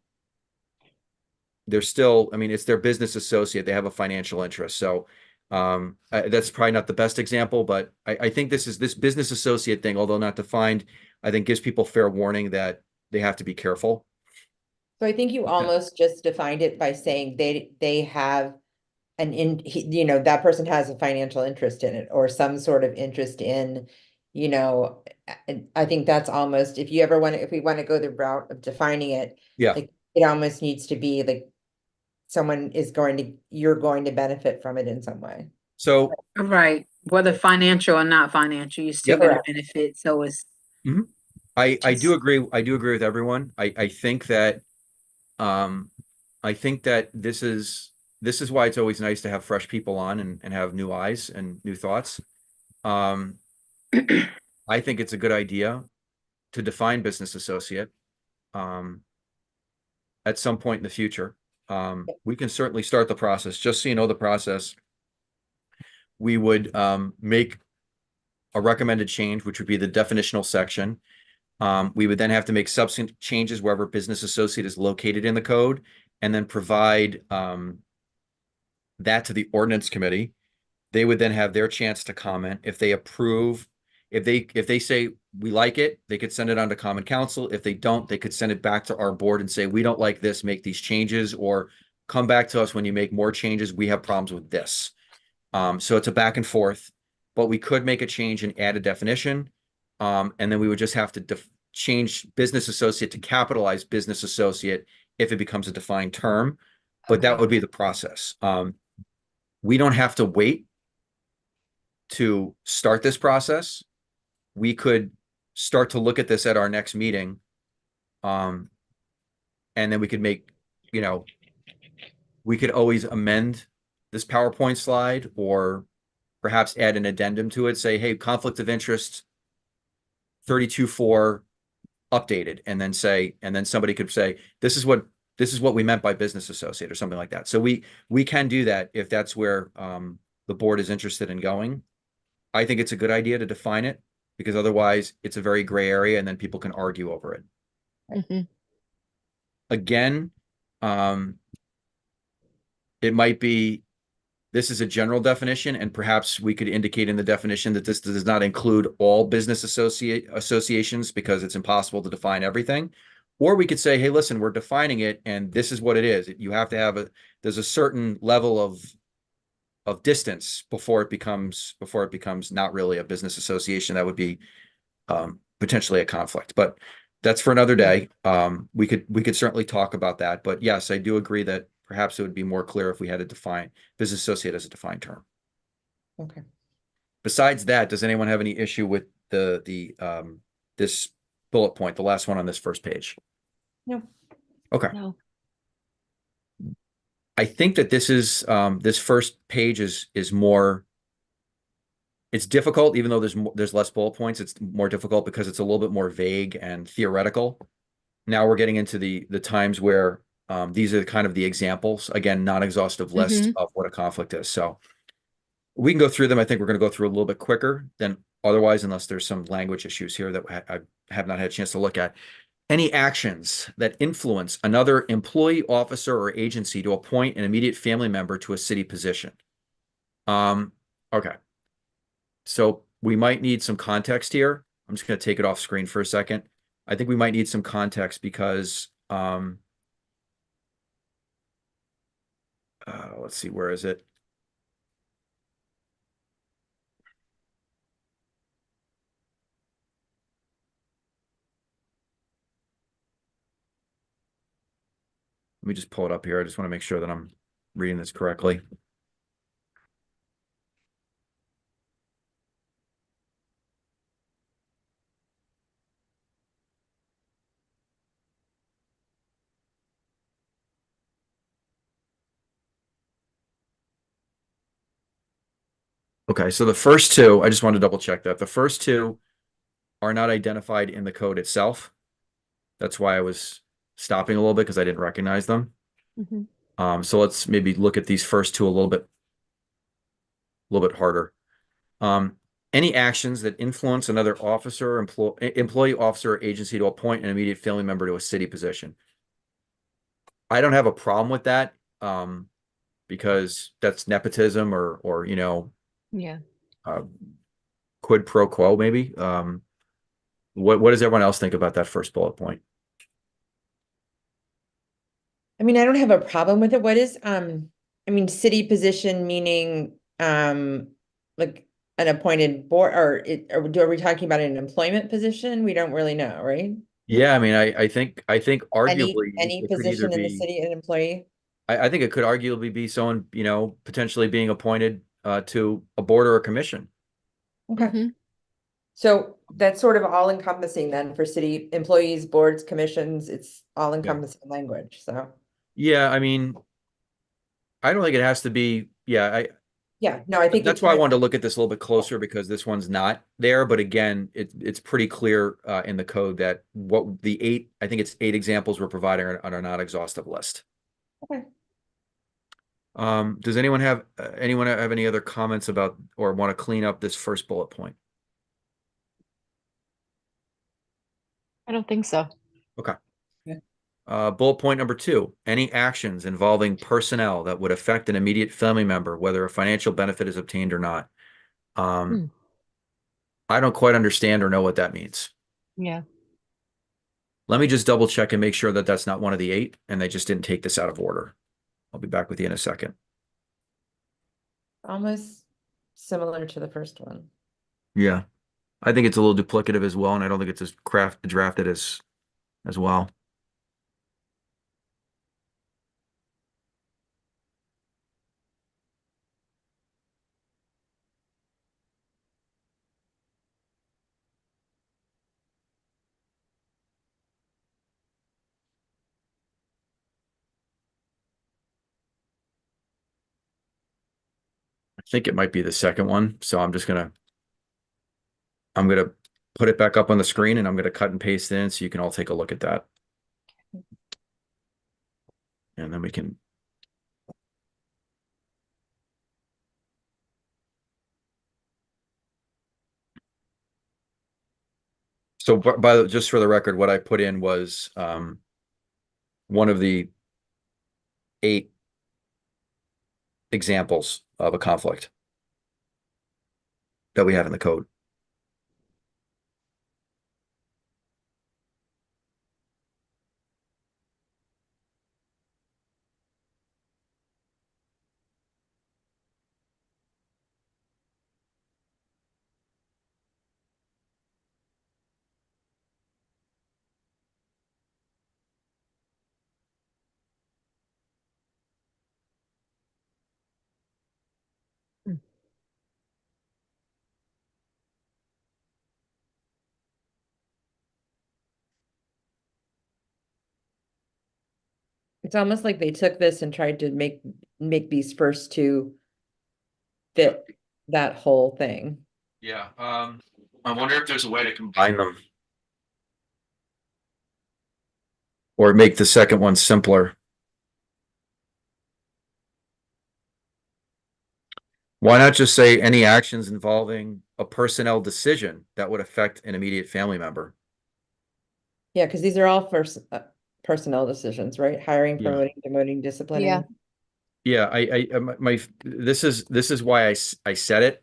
They're still, I mean, it's their business associate. They have a financial interest. So that's probably not the best example, but I think this business associate thing, although not defined, I think gives people fair warning that they have to be careful. So I think you almost just defined it by saying they have that person has a financial interest in it or some sort of interest in, I think that's almost, if we want to go the route of defining it, Yeah. like it almost needs to be like you're going to benefit from it in some way. So Right, whether financial or not financial, you're still Yep. gonna Correct. benefit, so it's I do just- agree. I do agree with everyone. I think that this is why it's always nice to have fresh people on and have new eyes and new thoughts. I think it's a good idea to define business associate at some point in the future. We can certainly start the process. Just so you know the process, we would make a recommended change, which would be the definitional section. We would then have to make subsequent changes wherever business associate is located in the code, and then provide that to the ordinance committee. They would then have their chance to comment. If they approve, if they say we like it, they could send it on to common council. If they don't, they could send it back to our board and say, we don't like this, make these changes, or come back to us when you make more changes. We have problems with this. So it's a back and forth, but we could make a change and add a definition. And then we would just have to change business associate to capitalize business associate if it becomes a defined term, but that Okay. would be the process. We don't have to wait to start this process. We could start to look at this at our next meeting. And then we could we could always amend this PowerPoint slide or perhaps add an addendum to it, say, hey, conflict of interest 32.4 updated, and then somebody could say, this is what we meant by business associate or something like that. So we can do that if that's where the board is interested in going. I think it's a good idea to define it, because otherwise it's a very gray area and then people can argue over it. Mhm. Again, it might be, this is a general definition, and perhaps we could indicate in the definition that this does not include all business associations, because it's impossible to define everything. Or we could say, hey, listen, we're defining it and this is what it is. You have to have there's a certain level of of distance before it becomes not really a business association. That would be potentially a conflict, but that's for another day. We could certainly talk about that, but yes, I do agree that perhaps it would be more clear if we had to define business associate as a defined term. Okay. Besides that, does anyone have any issue with this bullet point, the last one on this first page? No. Okay. No. I think that this first page is more, it's difficult, even though there's less bullet points. It's more difficult because it's a little bit more vague and theoretical. Now we're getting into the times where these are kind of the examples, again, non-exhaustive list of what a conflict is. So we can go through them. I think we're going to go through a little bit quicker than otherwise, unless there's some language issues here that I have not had a chance to look at. Any actions that influence another employee, officer, or agency to appoint an immediate family member to a city position. Okay. So we might need some context here. I'm just going to take it off screen for a second. I think we might need some context because, let's see, where is it? Let me just pull it up here. I just want to make sure that I'm reading this correctly. Okay, so the first two, I just want to double check that. The first two are not identified in the code itself. That's why I was stopping a little bit, because I didn't recognize them. So let's maybe look at these first two a little bit harder. Any actions that influence another officer, employee, officer, or agency to appoint an immediate family member to a city position. I don't have a problem with that, because that's nepotism or Yeah. quid pro quo, maybe. What does everyone else think about that first bullet point? I mean, I don't have a problem with it. What is, I mean, city position meaning, like an appointed board, or are we talking about an employment position? We don't really know, right? Yeah, I mean, I think Any, arguably any it could either position in the be, city, an employee? I think it could arguably be someone, potentially being appointed to a board or a commission. Okay. So that's sort of all encompassing then for city employees, boards, commissions, it's all encompassing language, so. Yeah, I mean, I don't think it has to be, yeah, Yeah, no, I think that's it's why I fine. wanted to look at this a little bit closer, because this one's not there. But again, it's pretty clear in the code that what the I think it's 8 examples we're providing on our not exhaustive list. Okay. Does anyone have any other comments about or want to clean up this first bullet point? I don't think so. Okay. Yeah. Bullet point number 2, any actions involving personnel that would affect an immediate family member, whether a financial benefit is obtained or not. I don't quite understand or know what that means. Yeah. Let me just double check and make sure that that's not one of the 8 and they just didn't take this out of order. I'll be back with you in a second. Almost similar to the first one. Yeah. I think it's a little duplicative as well, and I don't think it's as drafted as well. I think it might be the second one, so I'm gonna put it back up on the screen, and I'm gonna cut and paste in so you can all take a look at that. And then we can. So just for the record, what I put in was one of the 8 examples of a conflict that we have in the code. It's almost like they took this and tried to make these first two fit that whole thing. Yeah, I wonder if there's a way to combine them. Or make the second one simpler. Why not just say any actions involving a personnel decision that would affect an immediate family member? Yeah, because these are all first personnel decisions, right? Hiring, Yeah. promoting, demoting, disciplining. Yeah. Yeah, this is why I said it.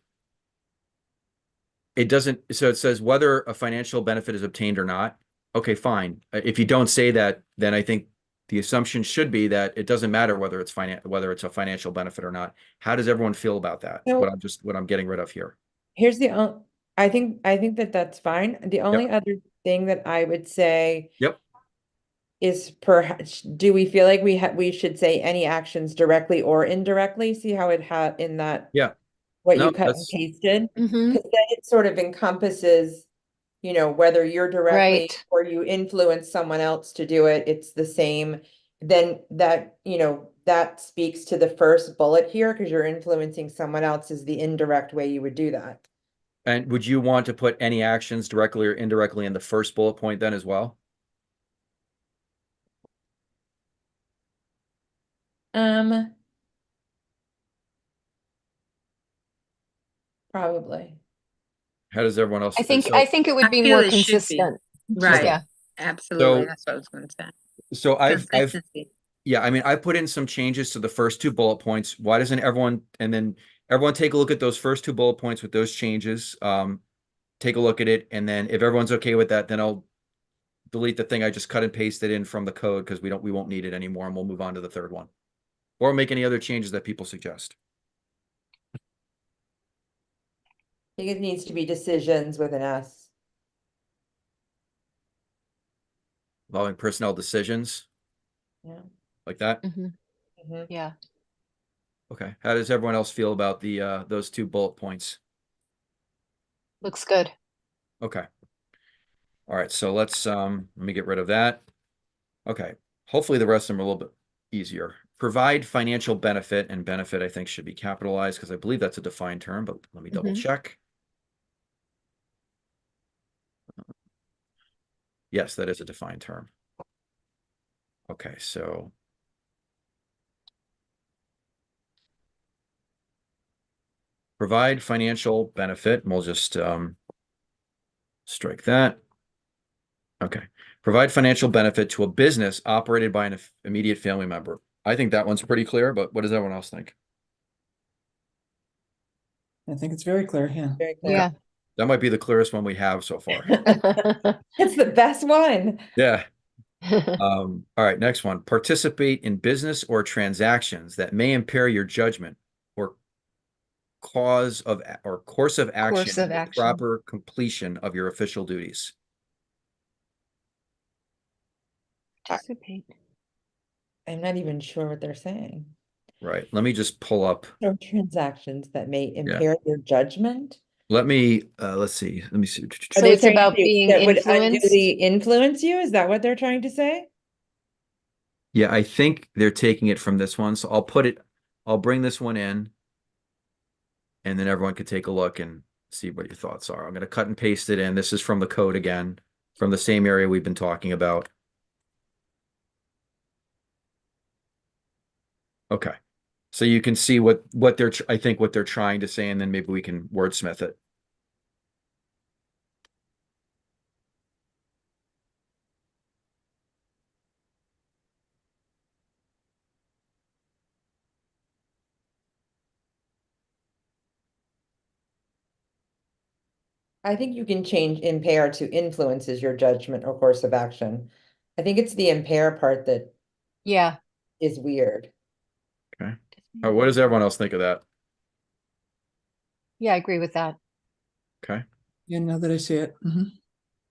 It doesn't, so it says whether a financial benefit is obtained or not. Okay, fine. If you don't say that, then I think the assumption should be that it doesn't matter whether it's a financial benefit or not. How does everyone feel about that? No. What I'm getting rid of here. Here's I think that that's fine. The only other thing that I would say Yep. is perhaps, do we feel like we should say any actions directly or indirectly? See how it had in that. Yeah. What No, you cut and that's- pasted, Mhm. because then it sort of encompasses, whether you're directly Right. or you influence someone else to do it, it's the same. Then that, that speaks to the first bullet here, because you're influencing someone else is the indirect way you would do that. And would you want to put any actions directly or indirectly in the first bullet point then as well? Probably. How does everyone else? I think it would I be feel more it should be. consistent. Right. Yeah. Absolutely. So- That's what I was going to say. So I've Consistency. yeah, I mean, I put in some changes to the first two bullet points. Why doesn't everyone, and then everyone take a look at those first two bullet points with those changes. Take a look at it, and then if everyone's okay with that, then I'll delete the thing I just cut and pasted in from the code because we won't need it anymore, and we'll move on to the third one. Or make any other changes that people suggest. I think it needs to be decisions with an S. Involving personnel decisions. Yeah. Like that. Mhm. Mhm. Yeah. Okay. How does everyone else feel about the those two bullet points? Looks good. Okay. All right, so let me get rid of that. Okay. Hopefully the rest of them are a little bit easier. Provide financial benefit, and benefit I think should be capitalized because I believe that's a defined term, but let me double check. Yes, that is a defined term. Okay, so provide financial benefit, and we'll just strike that. Okay. Provide financial benefit to a business operated by an immediate family member. I think that one's pretty clear, but what does everyone else think? I think it's very clear, yeah. Very clear. Yeah. That might be the clearest one we have so far. It's the best one. Yeah. All right, next one. Participate in business or transactions that may impair your judgment or course of action Course of in the action. proper completion of your official duties. Participate. I'm not even sure what they're saying. Right. Let me just pull up. Or transactions that may impair your judgment. Let's see. Let me see. So it's about being that would influenced? unduly influence you? Is that what they're trying to say? Yeah, I think they're taking it from this one. So I'll bring this one in, and then everyone could take a look and see what your thoughts are. I'm going to cut and paste it in. This is from the code again, from the same area we've been talking about. Okay. So you can see what I think what they're trying to say, and then maybe we can wordsmith it. I think you can change impair to influences your judgment or course of action. I think it's the impair part that Yeah. is weird. Okay. What does everyone else think of that? Yeah, I agree with that. Okay. Yeah, now that I see it. Mhm.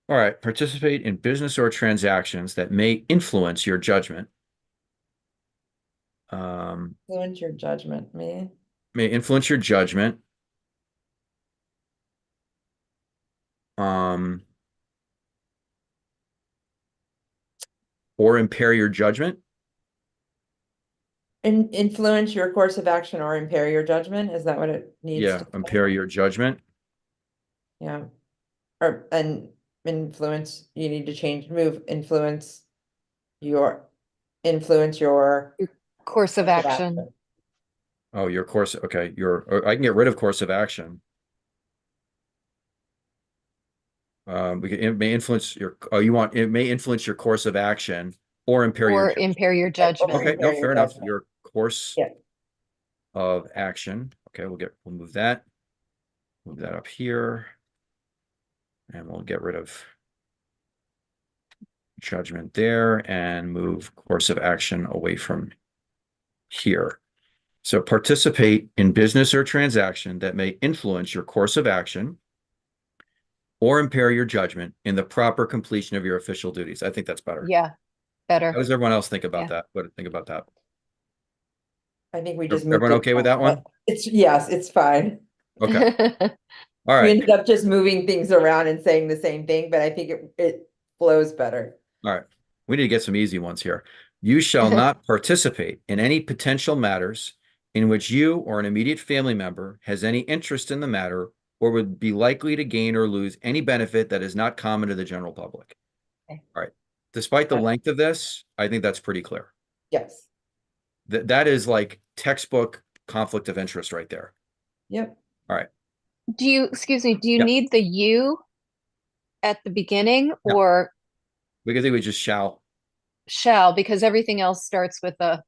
All right. Participate in business or transactions that may influence your judgment. Influence your judgment, me. May influence your judgment. Or impair your judgment. Influence your course of action or impair your judgment, is that what it needs Yeah, to say? impair your judgment. Yeah, or, and influence, you need to move, influence your. Course of course of action. Oh, your course, okay, or I can get rid of course of action. It may influence your, oh, it may influence your course of action or impair your. Or impair your Or judgment. Okay, no, impair your fair enough. judgment. Your course Yeah. of action. Okay, we'll move that. Move that up here. And we'll get rid of judgment there and move course of action away from here. So participate in business or transaction that may influence your course of action or impair your judgment in the proper completion of your official duties. I think that's better. Yeah, How better. does everyone else think about Yeah. that? What do you think about that? I think we just moved Everyone it. okay with that one? Yes, it's fine. Okay, all We right, ended up just moving things around and saying the same thing, but I think it flows better. all right. We need to get some easy ones here. You shall not participate in any potential matters in which you or an immediate family member has any interest in the matter or would be likely to gain or lose any benefit that is not common to the general public. Okay. All right. Despite the Yeah. length of this, I think that's pretty clear. Yes, That is like textbook conflict of interest right there. yep. All right. Do you, excuse me, do you Yep. need the you at the beginning No. or We could think we just shall. shall? Because everything else starts with a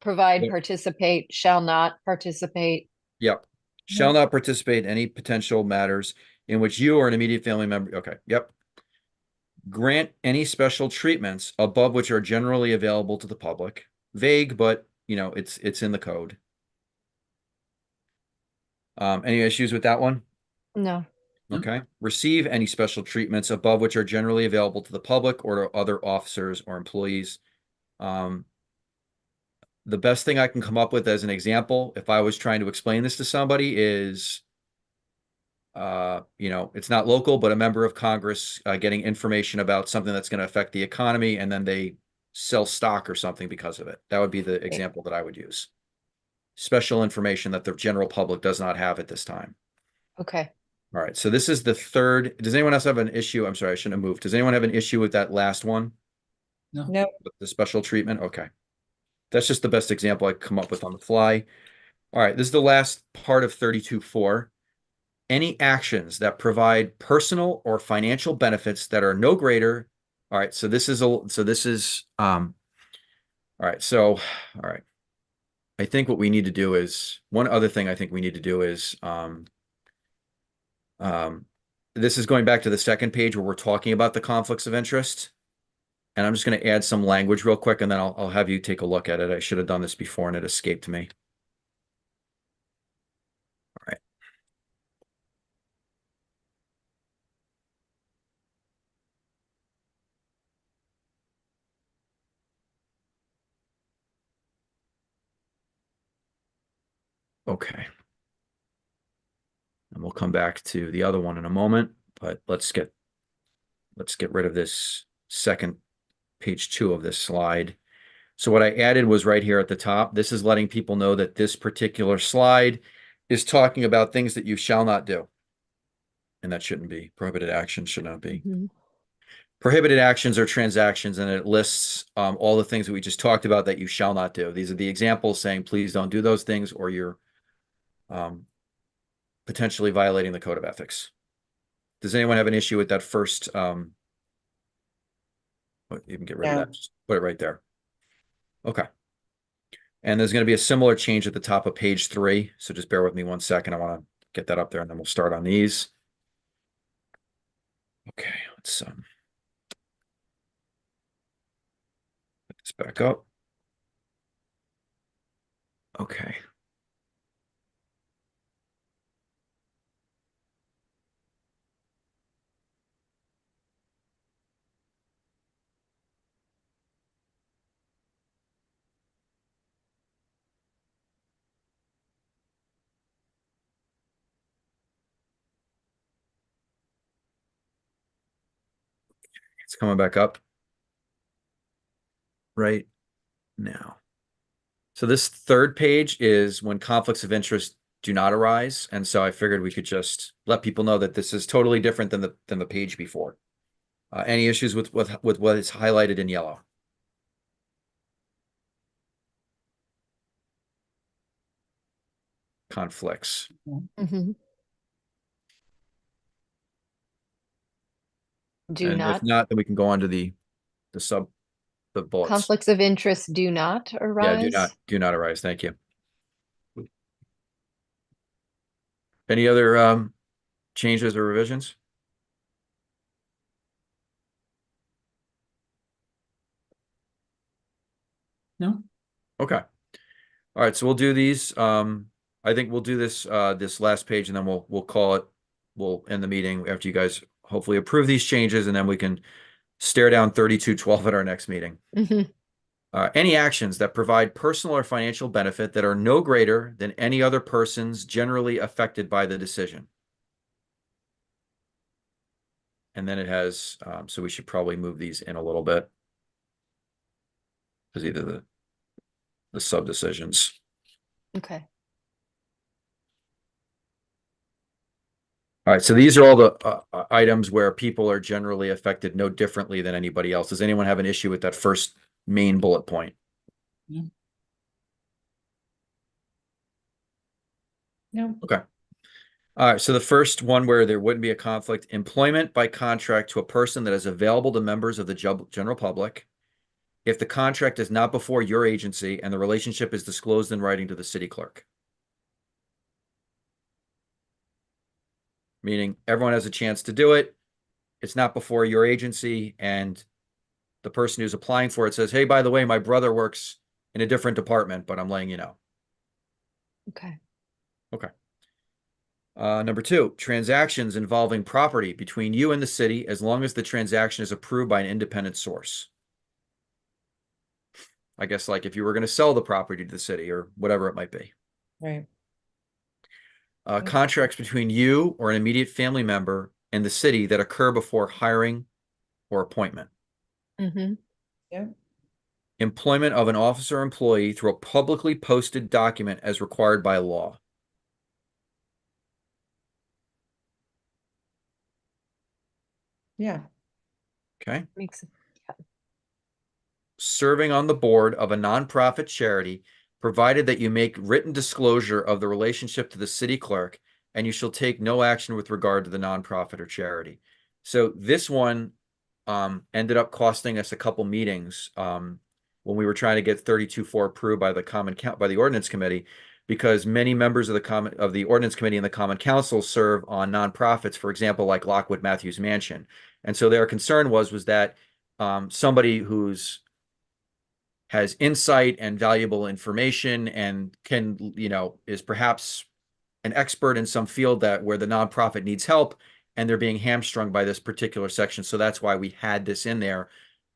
provide, Yep. participate, shall not participate. Yep. Shall not participate in any potential matters in which you or an immediate family member. Okay. Yep. Grant any special treatments above which are generally available to the public. Vague, but it's in the code. Any issues with that one? No. Okay. Receive any special treatments above which are generally available to the public or to other officers or employees. The best thing I can come up with as an example, if I was trying to explain this to somebody, is it's not local, but a member of Congress getting information about something that's going to affect the economy, and then they sell stock or something because of it. That would be the example that I would use. Special information that the general public does not have at this time. Okay. All right, so this is the third. Does anyone else have an issue? I'm sorry, I shouldn't have moved. Does anyone have an issue with that last one? No. No, With the special treatment? Okay. That's just the best example I could come up with on the fly. All right, this is the last part of 32.4. Any actions that provide personal or financial benefits that are no greater. All right, so this is all right. I think what we need to do is one other thing I think we need to do is this is going back to the second page where we're talking about the conflicts of interest. And I'm just going to add some language real quick and then I'll have you take a look at it. I should have done this before and it escaped me. All right. Okay. And we'll come back to the other one in a moment, but let's get rid of this second page 2 of this slide. So what I added was right here at the top. This is letting people know that this particular slide is talking about things that you shall not do. And that shouldn't be. Prohibited actions should not be. Mhm. Prohibited actions are transactions, and it lists all the things that we just talked about that you shall not do. These are the examples saying, please don't do those things, or you're potentially violating the code of ethics. Does anyone have an issue with that first? You can get rid of that. Just put it right there. Okay. And there's going to be a similar change at the top of page 3. So just bear with me 1 second. I want to get that up there and then we'll start on these. Okay, let's put this back up. Okay. It's coming back up right now. So this third page is when conflicts of interest do not arise. And so I figured we could just let people know that this is totally different than the page before. Any issues with what is highlighted in yellow? Conflicts. Mhm. Do And not, if not, then we can go on to the bullets. conflicts of interest do not Yeah, arise? do not arise. Thank you. Any other changes or revisions? No? Okay. All right, so we'll do these. I think we'll do this this last page and then we'll call it. We'll end the meeting after you guys hopefully approve these changes, and then we can stare down 3212 at our next meeting. Mhm. Any actions that provide personal or financial benefit that are no greater than any other persons generally affected by the decision. And then it has, so we should probably move these in a little bit. Because either the sub decisions. Okay. All right, so these are all the items where people are generally affected no differently than anybody else. Does anyone have an issue with that first main bullet point? No. Okay. All right, so the first one where there wouldn't be a conflict, employment by contract to a person that is available to members of the general public. If the contract is not before your agency and the relationship is disclosed in writing to the city clerk. Meaning everyone has a chance to do it. It's not before your agency, and the person who's applying for it says, hey, by the way, my brother works in a different department, but I'm letting you know. Okay. Okay. Number 2, transactions involving property between you and the city, as long as the transaction is approved by an independent source. I guess like if you were going to sell the property to the city or whatever it might be. Right. Contracts between you or an immediate family member and the city that occur before hiring or appointment. Mhm. Yeah. Employment of an officer or employee through a publicly posted document as required by law. Yeah. Okay. Makes, Serving on the board of a nonprofit charity, provided that you make written disclosure of the relationship to the city clerk, and you shall take no action with regard to the nonprofit or charity. So this one ended up costing us a couple meetings when we were trying to get 32-4 approved by the ordinance committee, because many members of the ordinance committee and the common council serve on nonprofits, for example, like Lockwood Matthews Mansion. And so their concern was that somebody who's has insight and valuable information and can, is perhaps an expert in some field where the nonprofit needs help, and they're being hamstrung by this particular section. So that's why we had this in there,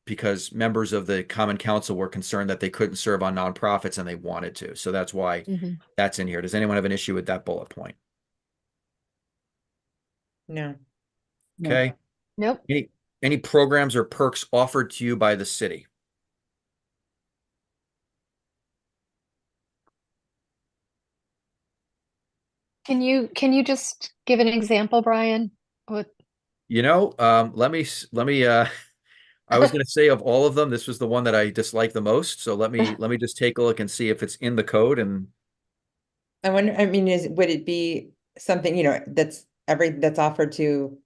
because members of the common council were concerned that they couldn't serve on nonprofits and they wanted to. So that's why Mhm. that's in here. Does anyone have an issue with that bullet point? No. No. Okay. Nope. Any programs or perks offered to you by the city? Can you just give an example, Brian? What? Let me I was going to say of all of them, this was the one that I disliked the most. So let me just take a look and see if it's in the code. And I wonder, would it be something, that's offered to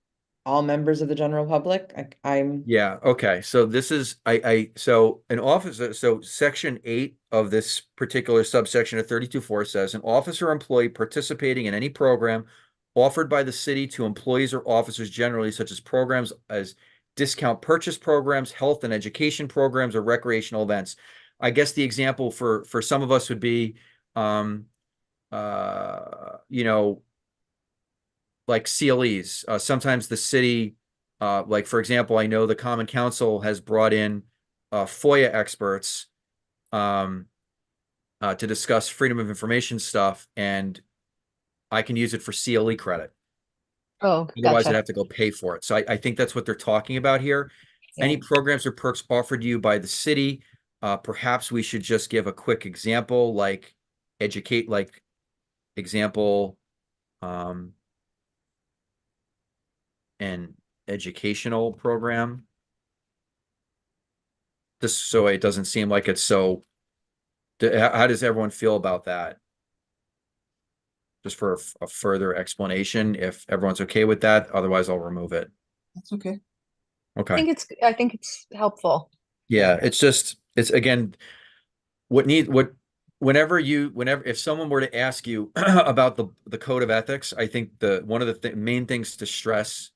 all members of the general public? I'm, yeah, okay. So this is so an officer, so section 8 of this particular subsection of 32-4 says an officer or employee participating in any program offered by the city to employees or officers generally, such as programs as discount purchase programs, health and education programs, or recreational events. I guess the example for some of us would be like CLEs. Sometimes the city, like for example, I know the Common Council has brought in FOIA experts to discuss freedom of information stuff, and I can use it for CLE credit. Oh, Otherwise, I'd gotcha. have to go pay for it. So I think that's what they're talking about here. Yeah. Any programs or perks offered to you by the city perhaps we should just give a quick example, like example, an educational program. Just so it doesn't seem like it's so, how does everyone feel about that? Just for a further explanation, if everyone's okay with that, otherwise I'll remove it. That's okay. Okay. I think it's helpful. Yeah, it's again, whenever if someone were to ask you about the code of ethics, I think one of the main things to stress,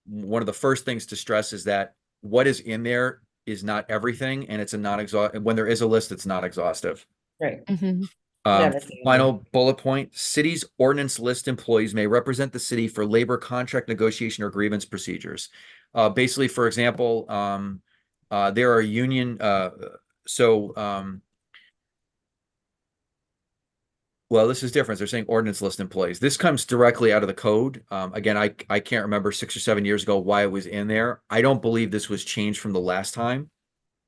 one of the first things to stress is that what is in there is not everything, and it's a non-exhaustive, when there is a list, it's not exhaustive. Right. Mhm. Never seen Final bullet point, city's ordinance list employees may represent the city for labor contract negotiation or grievance procedures. Basically, for example, there are union, well, this is different. They're saying ordinance list employees. This comes directly out of the code. Again, I can't remember 6 or 7 years ago why it was in there. I don't believe this was changed from the last time.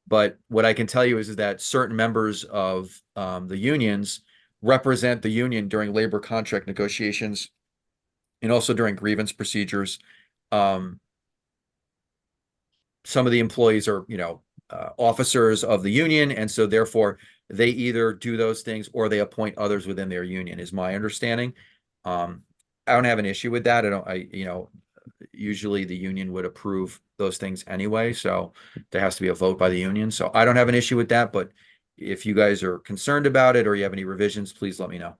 But what I can tell you is that certain members of the unions represent the union during labor contract negotiations and also during grievance procedures. Some of the employees are, officers of the union, and so therefore they either do those things or they appoint others within their union, is my understanding. I don't have an issue with that. Usually the union would approve those things anyway, so there has to be a vote by the union. So I don't have an issue with that, but if you guys are concerned about it or you have any revisions, please let me know.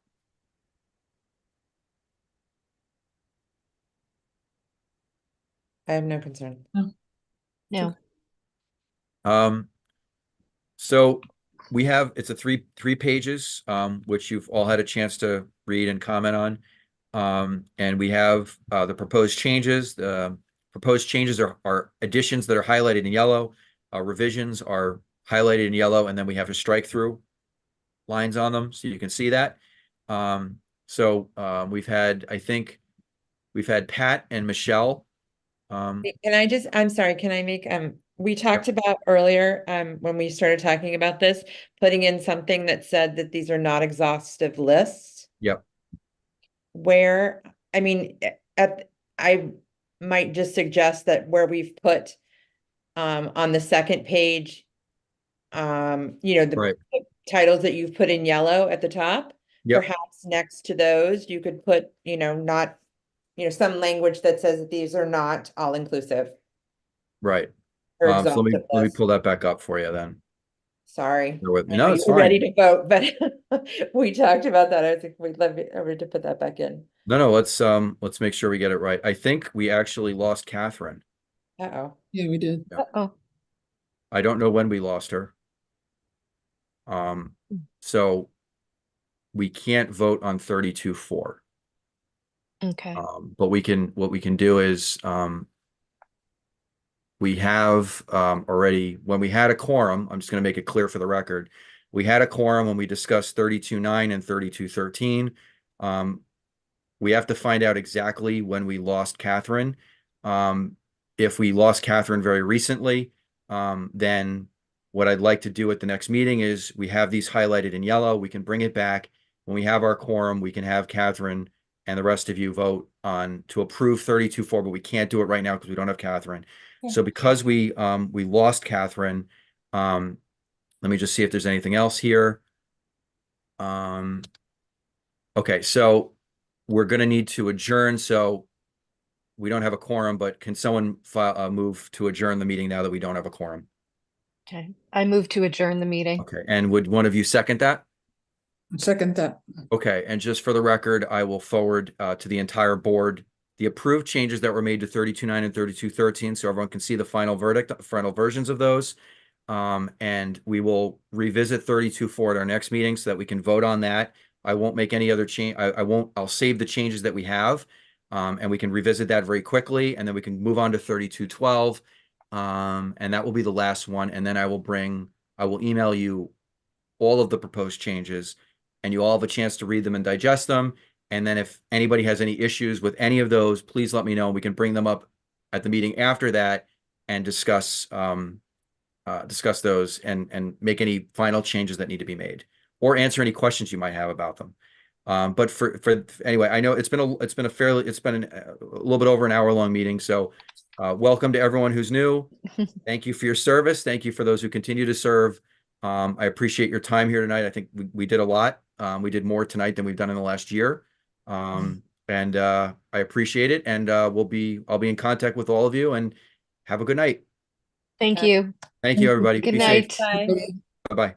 I have no concern. No. So we have, it's a three pages, which you've all had a chance to read and comment on. And we have the proposed changes. The proposed changes are additions that are highlighted in yellow. Revisions are highlighted in yellow, and then we have a strike through lines on them, so you can see that. I think we've had Pat and Michelle. I'm sorry, can I make, we talked about earlier, when we started talking about this, putting in something that said that these are not exhaustive lists. Yep. Where, I mean, I might just suggest that where we've put, on the second page, the Right. titles that you've put in yellow at the top, Yep. perhaps next to those, you could put, not, some language that says that these are not all inclusive Right. or So let exhaustive me lists. pull that back up for you then. Sorry. Bear with me. I No, know it's you were ready fine. to vote, but we talked about that. I think we'd love to put that back in. No, let's make sure we get it right. I think we actually lost Catherine. Uh-oh. Yeah, we did. Oh, I don't know when we lost her. So we can't vote on 32-4. okay. But what we can do is, we have, already, when we had a quorum, I'm just gonna make it clear for the record. We had a quorum when we discussed 32-9 and 32-13. We have to find out exactly when we lost Catherine. If we lost Catherine very recently, then what I'd like to do at the next meeting is we have these highlighted in yellow. We can bring it back. When we have our quorum, we can have Catherine and the rest of you vote on to approve 32-4, but we can't do it right now because we don't have Catherine. Okay. So because we lost Catherine, let me just see if there's anything else here. Okay, so we're gonna need to adjourn, so we don't have a quorum, but can someone move to adjourn the meeting now that we don't have a quorum? Okay. I move to adjourn the meeting. Okay, and would one of you second that? Second that. Okay, and just for the record, I will forward to the entire board the approved changes that were made to 32-9 and 32-13, so everyone can see the final versions of those. And we will revisit 32-4 at our next meeting so that we can vote on that. I won't make any other change. I'll save the changes that we have. And we can revisit that very quickly, and then we can move on to 32-12. And that will be the last one. And then I will email you all of the proposed changes, and you all have a chance to read them and digest them. And then if anybody has any issues with any of those, please let me know. We can bring them up at the meeting after that and discuss discuss those and make any final changes that need to be made, or answer any questions you might have about them. But for anyway, I know it's been a little bit over an hour-long meeting, so welcome to everyone who's new. Thank you for your service. Thank you for those who continue to serve. I appreciate your time here tonight. I think we did a lot. We did more tonight than we've done in the last year. And I appreciate it. And I'll be in contact with all of you, and have a good night. Thank Okay. you. Thank you, everybody. Good Be safe. night. Bye. Bye-bye.